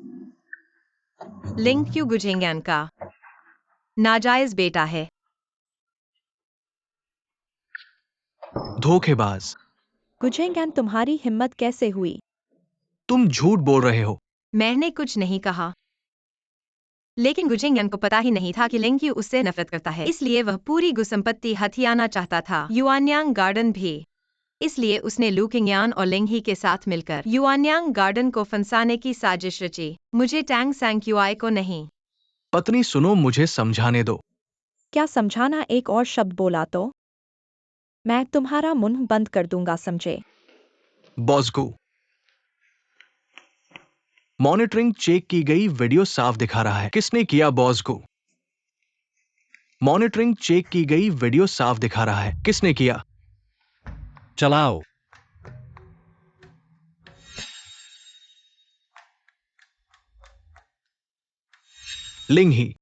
लिंग क्यों गुजिंगयान का नाजायज बेटा है। धोखेबाज, गुझेंगन, तुम्हारी हिम्मत कैसे हुई? तुम झूठ बोल रहे हो। मैंने कुछ नहीं कहा, लेकिन गुजिंगयान को पता ही नहीं था कि लिंग क्यू उससे नफरत करता है, इसलिए वह पूरी गुसंपत्ति हथियाना चाहता था, युआन्यांग गार्डन भी। इसलिए उसने लू किंगयान और लिंगही के साथ मिलकर युआन्यांग गार्डन को फंसाने की साजिश रची। मुझे टैंग सैंक्यूआई को नहीं। पत्नी सुनो, मुझे समझाने दो। क्या समझाना? एक और शब्द बोला तो मैं तुम्हारा मुंह बंद कर दूंगा, समझे? बॉसगु, मॉनिटरिंग चेक की गई वीडियो साफ दिखा रहा है। किसने किया? बॉसगु, मॉनिटरिंग चेक की गई वीडियो साफ दिखा रहा है। किसने किया? चलाओ। लिंगही,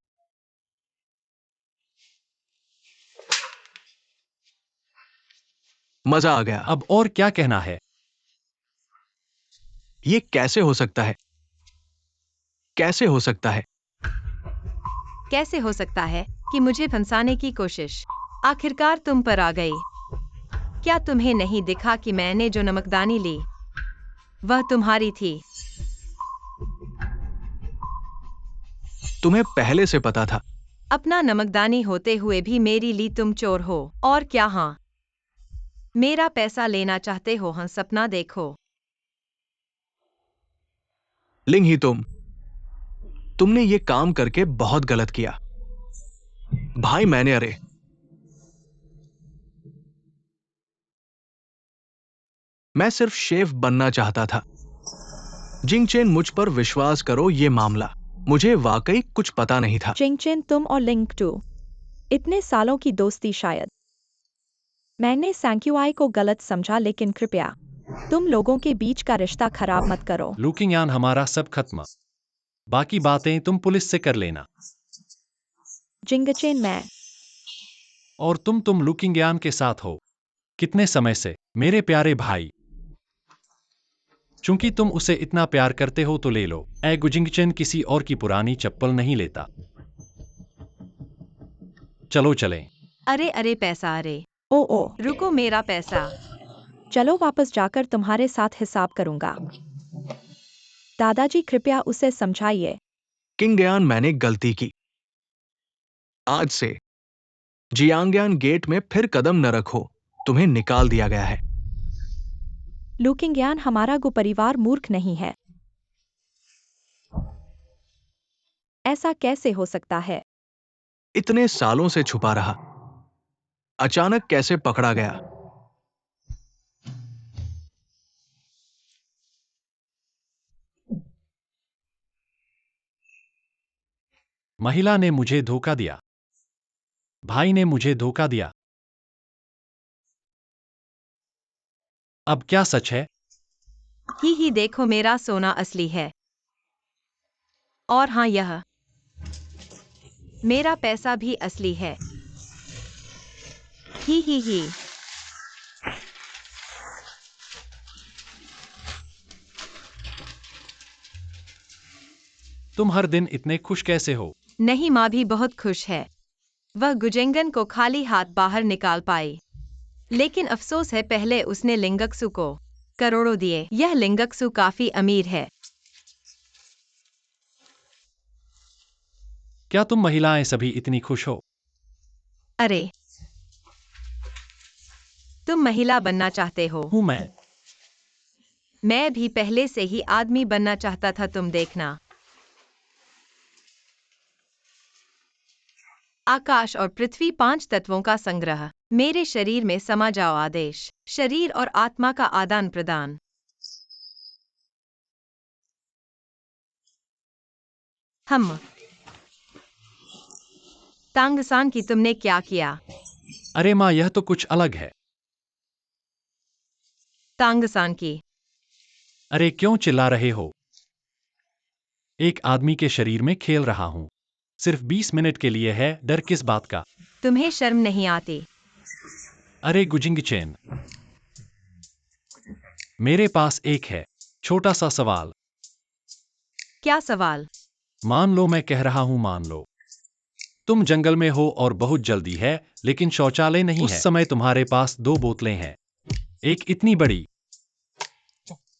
मजा आ गया। अब और क्या कहना है? ये कैसे हो सकता है? कैसे हो सकता है? कैसे हो सकता है कि मुझे फंसाने की कोशिश आखिरकार तुम पर आ गई? क्या तुम्हें नहीं दिखा कि मैंने जो नमकदानी ली वह तुम्हारी थी? तुम्हें पहले से पता था। अपना नमकदानी होते हुए भी मेरी ली, तुम चोर हो। और क्या? हाँ, मेरा पैसा लेना चाहते हो? हाँ, सपना देखो। लिंग ही तुमने ये काम करके बहुत गलत किया। भाई अरे मैं सिर्फ शेफ बनना चाहता था। जिंगचेन, मुझ पर विश्वास करो, ये मामला मुझे वाकई कुछ पता नहीं था। जिंगचेन, तुम और लिंग टू, इतने सालों की दोस्ती शायद। मैंने सैंक्यूआई को गलत समझा, लेकिन कृपया तुम लोगों के बीच का रिश्ता खराब मत करो। लुकिंग हमारा सब खत्म। बाकी बातें तुम पुलिस से कर लेना। जिंगचेन, मैं और तुम लुकिंग के साथ हो। कितने समय से, मेरे प्यारे भाई? चूंकि तुम उसे इतना प्यार करते हो तो ले लो। गुजिंगचेन किसी और की पुरानी चप्पल नहीं लेता। चलो चलें। अरे अरे पैसा, अरे ओ रुको, मेरा पैसा। चलो वापस जाकर तुम्हारे साथ हिसाब करूंगा। दादाजी, कृपया उसे समझाइए। किंगयान, मैंने गलती की। आज से जियांगयान गेट में फिर कदम न रखो। तुम्हें निकाल दिया गया है। लुकिंग, हमारा गु परिवार मूर्ख नहीं है। ऐसा कैसे हो सकता है? इतने सालों से छुपा रहा, अचानक कैसे पकड़ा गया? महिला ने मुझे धोखा दिया। भाई ने मुझे धोखा दिया। अब क्या सच है? ही देखो, मेरा सोना असली है। और हाँ, यह मेरा पैसा भी असली है। ही। तुम हर दिन इतने खुश कैसे हो? नहीं, माँ भी बहुत खुश है। वह गुजेंगन को खाली हाथ बाहर निकाल पाई। लेकिन अफसोस है, पहले उसने लिंगक्सु को करोड़ों दिए। यह लिंगक्सु काफी अमीर है। क्या तुम महिलाएं सभी इतनी खुश हो? अरे, तुम महिला बनना चाहते हो? हूं मैं भी पहले से ही आदमी बनना चाहता था। तुम देखना, आकाश और पृथ्वी, 5 तत्वों का संग्रह। मेरे शरीर में समा जाओ। आदेश, शरीर और आत्मा का आदान प्रदान। हम तांगसान की, तुमने क्या किया? अरे माँ, यह तो कुछ अलग है। तांगसान की, अरे क्यों चिल्ला रहे हो? एक आदमी के शरीर में खेल रहा हूं। सिर्फ 20 मिनट के लिए है, डर किस बात का? तुम्हें शर्म नहीं आती? अरे गुजिंगचेन, मेरे पास एक है छोटा सा सवाल। क्या सवाल? मान लो, मैं कह रहा हूं मान लो तुम जंगल में हो और बहुत जल्दी है, लेकिन शौचालय नहीं है। उस समय तुम्हारे पास 2 बोतलें हैं। एक इतनी बड़ी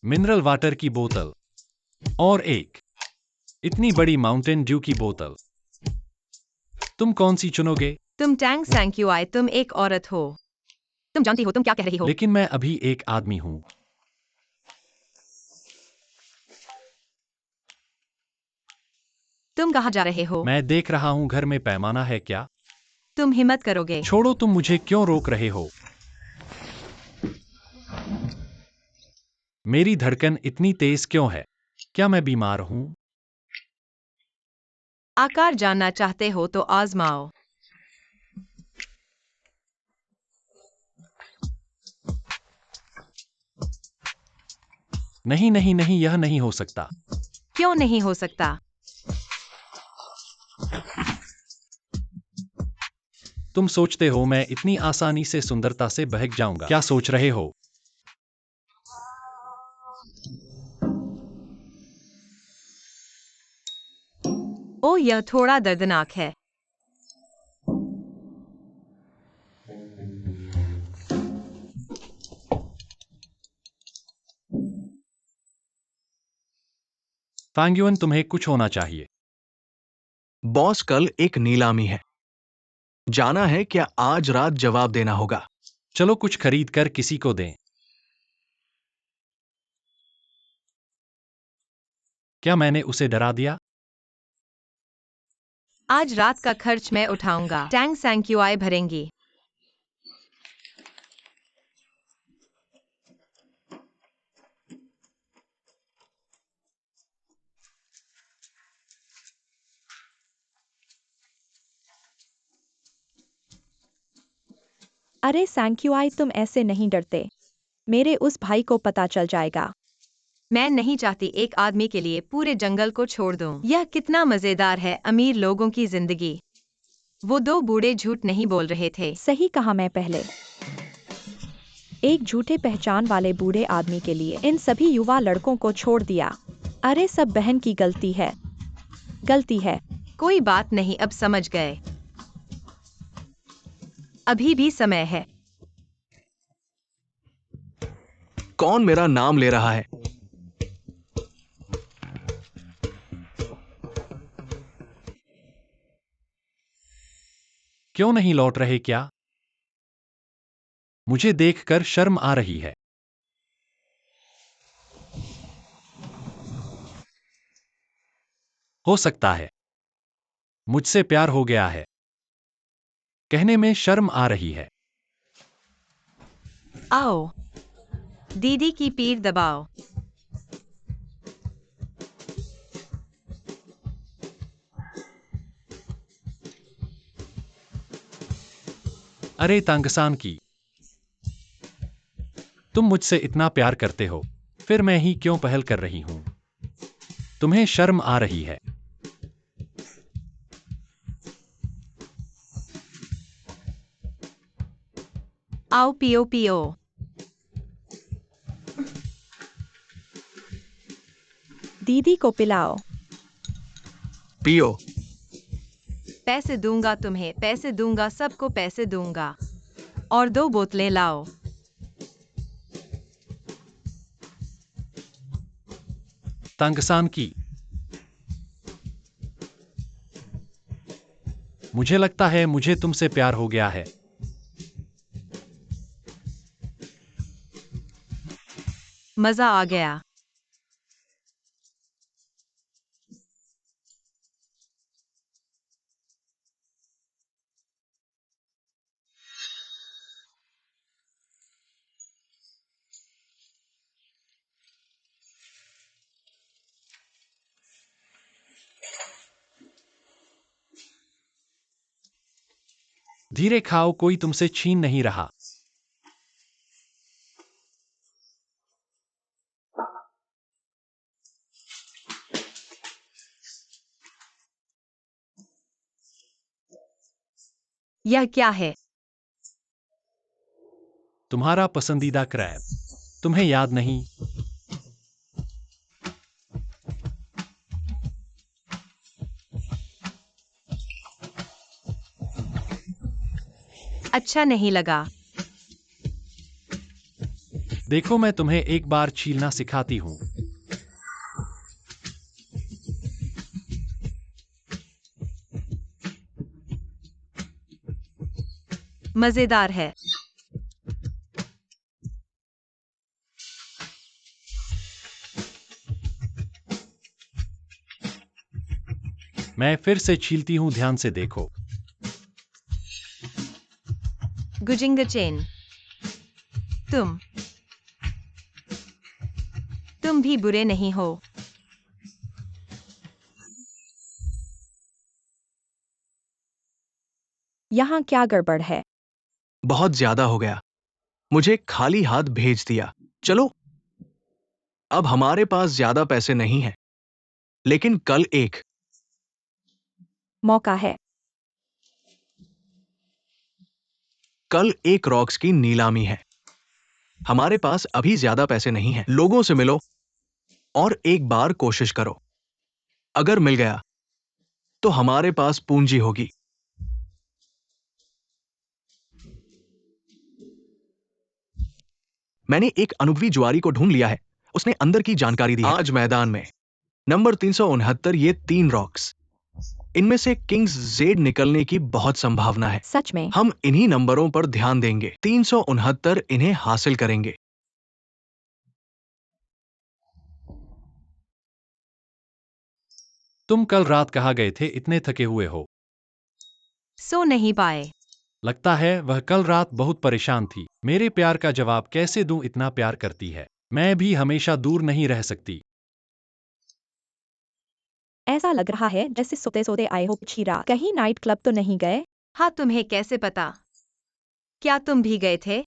मिनरल वाटर की बोतल और एक इतनी बड़ी माउंटेन ड्यू की बोतल। तुम कौन सी चुनोगे? तुम टैंग सैंक्यूआई, तुम एक औरत हो। तुम जानती हो तुम क्या कह रही हो? लेकिन मैं अभी एक आदमी हूं। तुम कहाँ जा रहे हो? मैं देख रहा हूं घर में पैमाना है क्या? तुम हिम्मत करोगे? छोड़ो, तुम मुझे क्यों रोक रहे हो? मेरी धड़कन इतनी तेज क्यों है? क्या मैं बीमार हूं? आकार जानना चाहते हो तो आजमाओ। नहीं नहीं नहीं, यह नहीं हो सकता। क्यों नहीं हो सकता? तुम सोचते हो मैं इतनी आसानी से सुंदरता से बहक जाऊंगा? क्या सोच रहे हो? ओ, यह थोड़ा दर्दनाक है। फांग्युअन, तुम्हें कुछ होना चाहिए। बॉस, कल एक नीलामी है। जाना है क्या? आज रात जवाब देना होगा। चलो कुछ खरीद कर किसी को दें। क्या मैंने उसे डरा दिया? आज रात का खर्च मैं उठाऊंगा। टैंग सैंक्यूआई भरेंगी। अरे सैंक्यूआई, तुम ऐसे नहीं डरते। मेरे उस भाई को पता चल जाएगा। मैं नहीं चाहती एक आदमी के लिए पूरे जंगल को छोड़ दूं। यह कितना मजेदार है, अमीर लोगों की जिंदगी। वो दो बूढ़े झूठ नहीं बोल रहे थे। सही कहा मैं पहले। एक झूठे पहचान वाले बूढ़े आदमी के लिए इन सभी युवा लड़कों को छोड़ दिया। अरे सब बहन की गलती है। गलती है। कोई बात नहीं, अब समझ गए। अभी भी समय है। कौन मेरा नाम ले रहा है? क्यों नहीं लौट रहे क्या? मुझे देखकर शर्म आ रही है। हो सकता है मुझसे प्यार हो गया है। कहने में शर्म आ रही है। आओ, दीदी की पीठ दबाओ। अरे तांगसान की, तुम मुझसे इतना प्यार करते हो, फिर मैं ही क्यों पहल कर रही हूं? तुम्हें शर्म आ रही है। आओ पियो पियो। दीदी को पिलाओ। पियो। पैसे दूंगा तुम्हें, पैसे दूंगा, सबको पैसे दूंगा। और 2 बोतलें लाओ। तांगसान की, मुझे लगता है मुझे तुमसे प्यार हो गया है। मजा आ गया। धीरे खाओ, कोई तुमसे छीन नहीं रहा। यह क्या है? तुम्हारा पसंदीदा क्रैब। तुम्हें याद नहीं? अच्छा नहीं लगा। देखो, मैं तुम्हें एक बार छीलना सिखाती हूं। मजेदार है। मैं फिर से छीलती हूं, ध्यान से देखो। गुजिंग चेन। तुम भी बुरे नहीं हो। यहाँ क्या गड़बड़ है? बहुत ज्यादा हो गया। मुझे खाली हाथ भेज दिया। चलो, अब हमारे पास ज्यादा पैसे नहीं हैं, लेकिन कल एक मौका है। कल एक रॉक्स की नीलामी है। हमारे पास अभी ज्यादा पैसे नहीं हैं। लोगों से मिलो और एक बार कोशिश करो। अगर मिल गया तो हमारे पास पूंजी होगी। मैंने एक अनुभवी जुआरी को ढूंढ लिया है। उसने अंदर की जानकारी दी है। आज मैदान में नंबर 369, ये 3 रॉक्स। इनमें से किंग्स जेड निकलने की बहुत संभावना है। सच में? हम इन्हीं नंबरों पर ध्यान देंगे। 369 इन्हें हासिल करेंगे। तुम कल रात कहाँ गए थे, इतने थके हुए हो? सो नहीं पाए। लगता है वह कल रात बहुत परेशान थी। मेरे प्यार का जवाब कैसे दूं, इतना प्यार करती है। मैं भी हमेशा दूर नहीं रह सकती। ऐसा लग रहा है जैसे सोते सोते आए हो पिछली रात। कहीं नाइट क्लब तो नहीं गए? हाँ, तुम्हें कैसे पता? क्या तुम भी गए थे?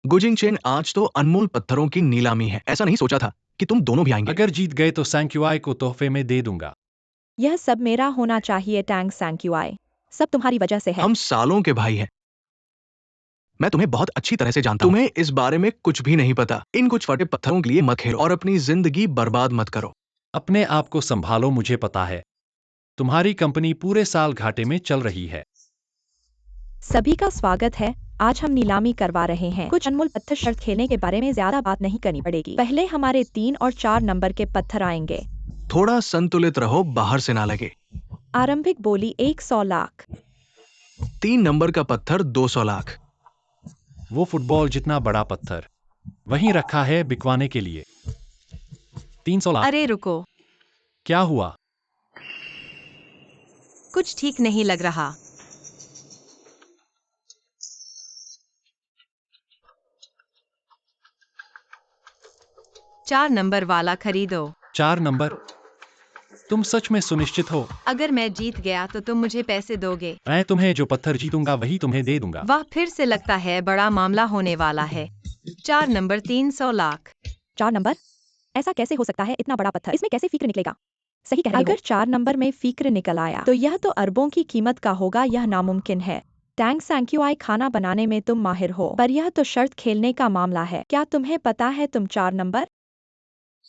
गुजिंग चेन, आज तो अनमोल पत्थरों की नीलामी है। ऐसा नहीं सोचा था कि तुम दोनों भी आएंगे। अगर जीत गए तो सैंक्यूआई को तोहफे में दे दूंगा। यह सब मेरा होना चाहिए टैंग सैंक्यूआई। सब तुम्हारी वजह से है। हम सालों के भाई हैं। मैं तुम्हें बहुत अच्छी तरह से जानता हूं। तुम्हें इस बारे में कुछ भी नहीं पता। इन कुछ फटे पत्थरों के लिए मत खेलो और अपनी जिंदगी बर्बाद मत करो। अपने आप को संभालो, मुझे पता है तुम्हारी कंपनी पूरे साल घाटे में चल रही है। सभी का स्वागत है। आज हम नीलामी करवा रहे हैं। कुछ अनमोल पत्थर शर्त खेलने के बारे में ज्यादा बात नहीं करनी पड़ेगी। पहले हमारे 3 और 4 नंबर के पत्थर आएंगे। थोड़ा संतुलित रहो, बाहर से ना लगे। आरंभिक बोली 100 लाख। 3 नंबर का पत्थर 200 लाख। वो फुटबॉल जितना बड़ा पत्थर वहीं रखा है बिकवाने के लिए। 300 लाख। अरे रुको, क्या हुआ? कुछ ठीक नहीं लग रहा। चार नंबर वाला खरीदो। 4 नंबर? तुम सच में सुनिश्चित हो? अगर मैं जीत गया तो तुम मुझे पैसे दोगे? मैं तुम्हें जो पत्थर जीतूंगा वही तुम्हें दे दूंगा। वाह, फिर से लगता है बड़ा मामला होने वाला है। 4 नंबर 300 लाख। 4 नंबर? ऐसा कैसे हो सकता है? इतना बड़ा पत्थर, इसमें कैसे फिक्र निकलेगा? सही कह रहे हो। अगर 4 नंबर में फिक्र निकल आया तो यह तो अरबों की कीमत का होगा। यह नामुमकिन है। टैंग सैंक्यूआई, खाना बनाने में तुम माहिर हो, पर यह तो शर्त खेलने का मामला है। क्या तुम्हें पता है तुम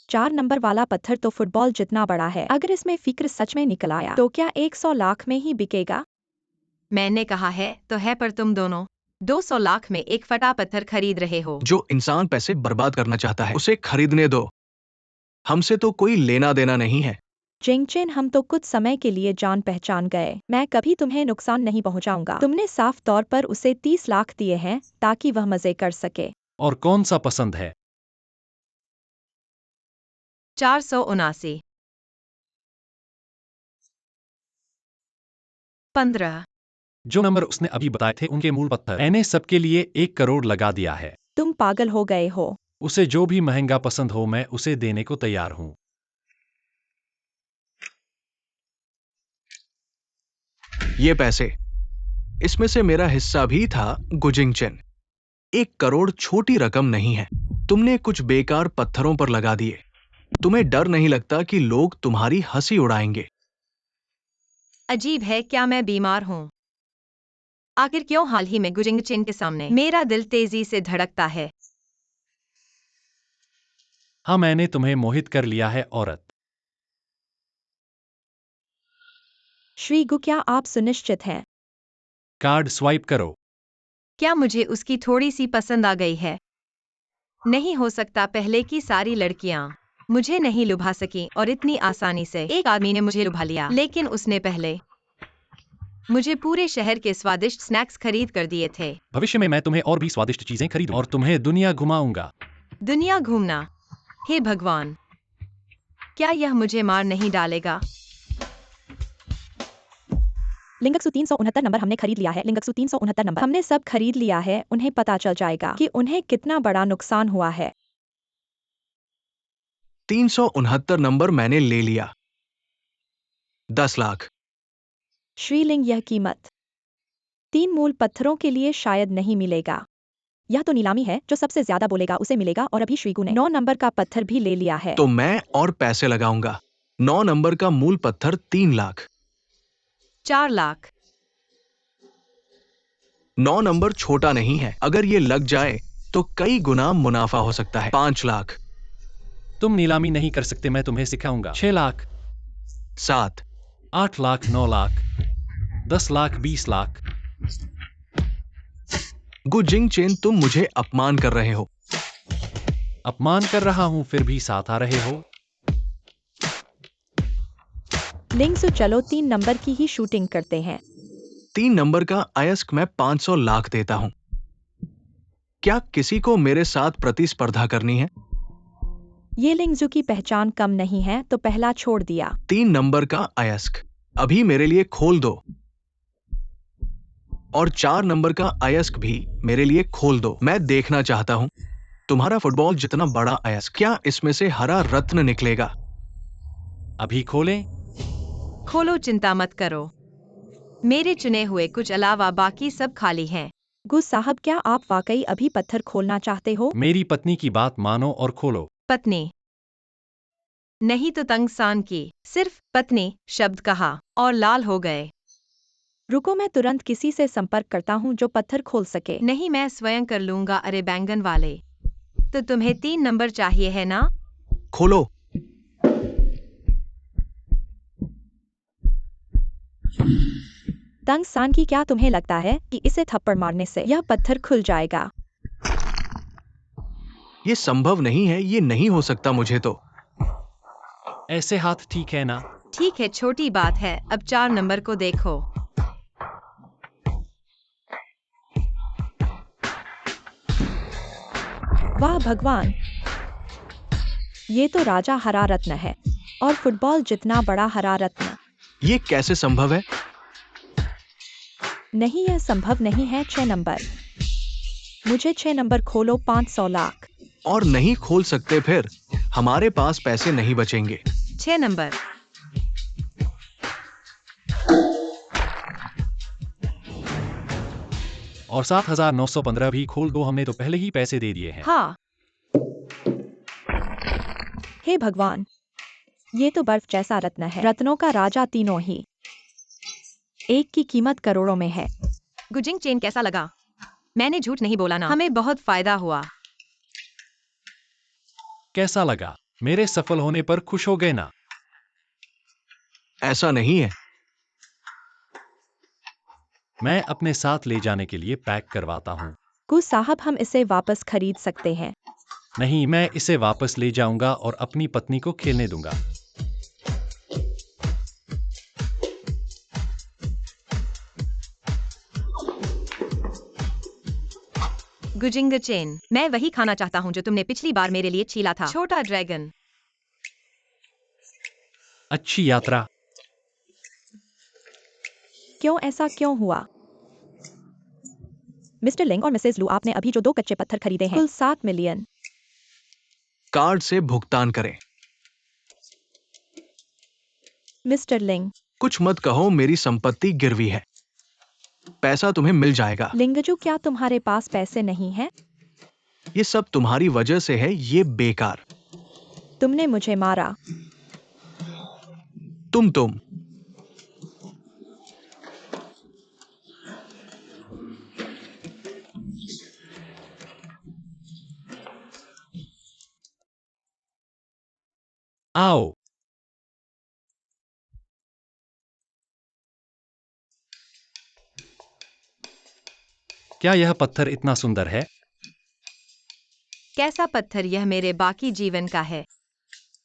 4 नंबर वाला पत्थर तो फुटबॉल जितना बड़ा है। अगर इसमें फिक्र सच में निकल आया तो क्या 100 लाख में ही बिकेगा? मैंने कहा है तो है, पर तुम दोनों 200 लाख में एक फटा पत्थर खरीद रहे हो। जो इंसान पैसे बर्बाद करना चाहता है उसे खरीदने दो। हमसे तो कोई लेना देना नहीं है। जिंगचेन, हम तो कुछ समय के लिए जान पहचान गए। मैं कभी तुम्हें नुकसान नहीं पहुंचाऊंगा। तुमने साफ तौर पर उसे 30 लाख दिए हैं ताकि वह मजे कर सके। और कौन सा पसंद है? 479। 15। जो नंबर उसने अभी बताए थे उनके मूल पत्थर मैंने सबके लिए 1 करोड़ लगा दिया है। तुम पागल हो गए हो। उसे जो भी महंगा पसंद हो मैं उसे देने को तैयार हूं। ये पैसे, इसमें से मेरा हिस्सा भी था। गुजिंग चेन, 1 करोड़ छोटी रकम नहीं है। तुमने कुछ बेकार पत्थरों पर लगा दिए। तुम्हें डर नहीं लगता कि लोग तुम्हारी हंसी उड़ाएंगे? अजीब है, क्या मैं बीमार हूँ? आखिर क्यों हाल ही में गुजिंगचेन के सामने मेरा दिल तेजी से धड़कता है? हाँ, मैंने तुम्हें मोहित कर लिया है औरत। श्रीगु, क्या आप सुनिश्चित हैं? कार्ड स्वाइप करो। क्या मुझे उसकी थोड़ी सी पसंद आ गई है? नहीं हो सकता, पहले की सारी लड़कियां मुझे नहीं लुभा सकी और इतनी आसानी से एक आदमी ने मुझे लुभा लिया। लेकिन उसने पहले मुझे पूरे शहर के स्वादिष्ट स्नैक्स खरीद कर दिए थे। भविष्य में मैं तुम्हें और भी स्वादिष्ट चीजें खरीदूं और तुम्हें दुनिया घुमाऊंगा। दुनिया घूमना? हे भगवान, क्या यह मुझे मार नहीं डालेगा? लिंगक्सु 369 नंबर हमने खरीद लिया है। लिंगक्सु 369 नंबर हमने सब खरीद लिया है। उन्हें पता चल जाएगा कि उन्हें कितना बड़ा नुकसान हुआ है। 369 नंबर मैंने ले लिया। 10 लाख। श्रीलिंग, यह कीमत 3 मूल पत्थरों के लिए शायद नहीं मिलेगा। यह तो नीलामी है, जो सबसे ज्यादा बोलेगा उसे मिलेगा। और अभी श्रीगु ने 9 नंबर का पत्थर भी ले लिया है। तो मैं और पैसे लगाऊंगा। 9 नंबर का मूल पत्थर 3 लाख। 4 लाख। 9 नंबर छोटा नहीं है। अगर ये लग जाए तो कई गुना मुनाफा हो सकता है। 5 लाख। तुम नीलामी नहीं कर सकते, मैं तुम्हें सिखाऊंगा। 6 लाख। 7। 8 लाख। 9 लाख। 10 लाख। 20 लाख। गुजिंग चेन, तुम मुझे अपमान कर रहे हो। अपमान कर रहा हूं, फिर भी साथ आ रहे हो। लिंगजू चलो 3 नंबर की ही शूटिंग करते हैं। 3 नंबर का अयस्क मैं 500 लाख देता हूं। क्या किसी को मेरे साथ प्रतिस्पर्धा करनी है? ये लिंगजू की पहचान कम नहीं है तो पहला छोड़ दिया। 3 नंबर का अयस्क अभी मेरे लिए खोल दो। और 4 नंबर का अयस्क भी मेरे लिए खोल दो। मैं देखना चाहता हूं तुम्हारा फुटबॉल जितना बड़ा अयस्क, क्या इसमें से हरा रत्न निकलेगा? अभी खोलें? खोलो, चिंता मत करो। मेरे चुने हुए कुछ अलावा बाकी सब खाली हैं। गुस साहब, क्या आप वाकई अभी पत्थर खोलना चाहते हो? मेरी पत्नी की बात मानो और खोलो। पत्नी नहीं तो तंग सान की। सिर्फ पत्नी शब्द कहा और लाल हो गए। रुको, मैं तुरंत किसी से संपर्क करता हूँ जो पत्थर खोल सके। नहीं, मैं स्वयं कर लूंगा। अरे बैंगन वाले, तो तुम्हें 3 नंबर चाहिए है ना? खोलो। तंग सान की, क्या तुम्हें लगता है कि इसे थप्पड़ मारने से यह पत्थर खुल जाएगा? ये संभव नहीं है, ये नहीं हो सकता मुझे तो। ऐसे हाथ ठीक है ना? ठीक है, छोटी बात है। अब 4 नंबर को देखो। वाह भगवान, ये तो राजा हरा रत्न है और फुटबॉल जितना बड़ा हरा रत्न। ये कैसे संभव है? नहीं, यह संभव नहीं है। 6 नंबर, मुझे 6 नंबर खोलो। 500 लाख। और नहीं खोल सकते फिर? हमारे पास पैसे नहीं बचेंगे। 6 नंबर। और 7,915 भी खोल दो, हमने तो पहले ही पैसे दे दिए हैं। हाँ, हे भगवान, ये तो बर्फ जैसा रत्न है। रत्नों का राजा, तीनों ही। एक की कीमत करोड़ों में है। गुजिंग चेन कैसा लगा? मैंने झूठ नहीं बोला ना। हमें बहुत फायदा हुआ। कैसा लगा? मेरे सफल होने पर खुश हो गए ना? ऐसा नहीं है। मैं अपने साथ ले जाने के लिए पैक करवाता हूँ। गुस साहब, हम इसे वापस खरीद सकते हैं। नहीं, मैं इसे वापस ले जाऊंगा और अपनी पत्नी को खेलने दूंगा। गुजिंग चेन, मैं वही खाना चाहता हूँ जो तुमने पिछली बार मेरे लिए छीला था। छोटा ड्रैगन। अच्छी यात्रा। क्यों, ऐसा क्यों हुआ? मिस्टर लिंग और मिसेस लू, आपने अभी जो 2 कच्चे पत्थर खरीदे हैं, कुल 7 मिलियन। कार्ड से भुगतान करें। मिस्टर लिंग। कुछ मत कहो, मेरी संपत्ति गिरवी है। पैसा तुम्हें मिल जाएगा। लिंगजू, क्या तुम्हारे पास पैसे नहीं हैं? ये सब तुम्हारी वजह से है, ये बेकार। तुमने मुझे मारा। तुम आओ। क्या यह पत्थर इतना सुंदर है? कैसा पत्थर? यह मेरे बाकी जीवन का है।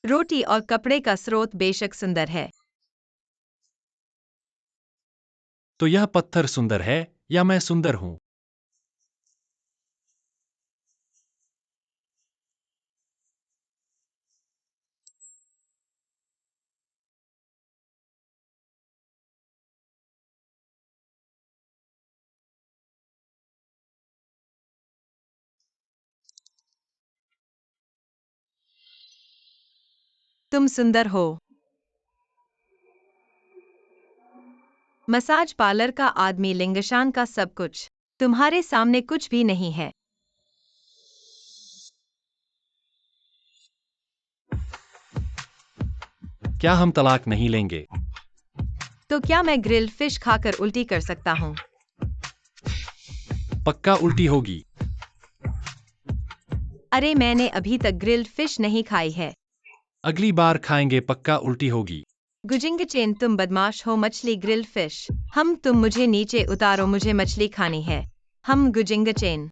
रोटी और कपड़े का स्रोत बेशक सुंदर है। तो यह पत्थर सुंदर है या मैं सुंदर हूं? तुम सुंदर हो। मसाज पार्लर का आदमी, लिंगशान का सब कुछ। तुम्हारे सामने कुछ भी नहीं है। क्या हम तलाक नहीं लेंगे? तो क्या मैं ग्रिल फिश खाकर उल्टी कर सकता हूँ? पक्का उल्टी होगी। अरे, मैंने अभी तक ग्रिल्ड फिश नहीं खाई है। अगली बार खाएंगे, पक्का उल्टी होगी। गुजिंग चेन, तुम बदमाश हो। मछली ग्रिल्ड फिश। तुम मुझे नीचे उतारो, मुझे मछली खानी है। हम गुजिंग चेन।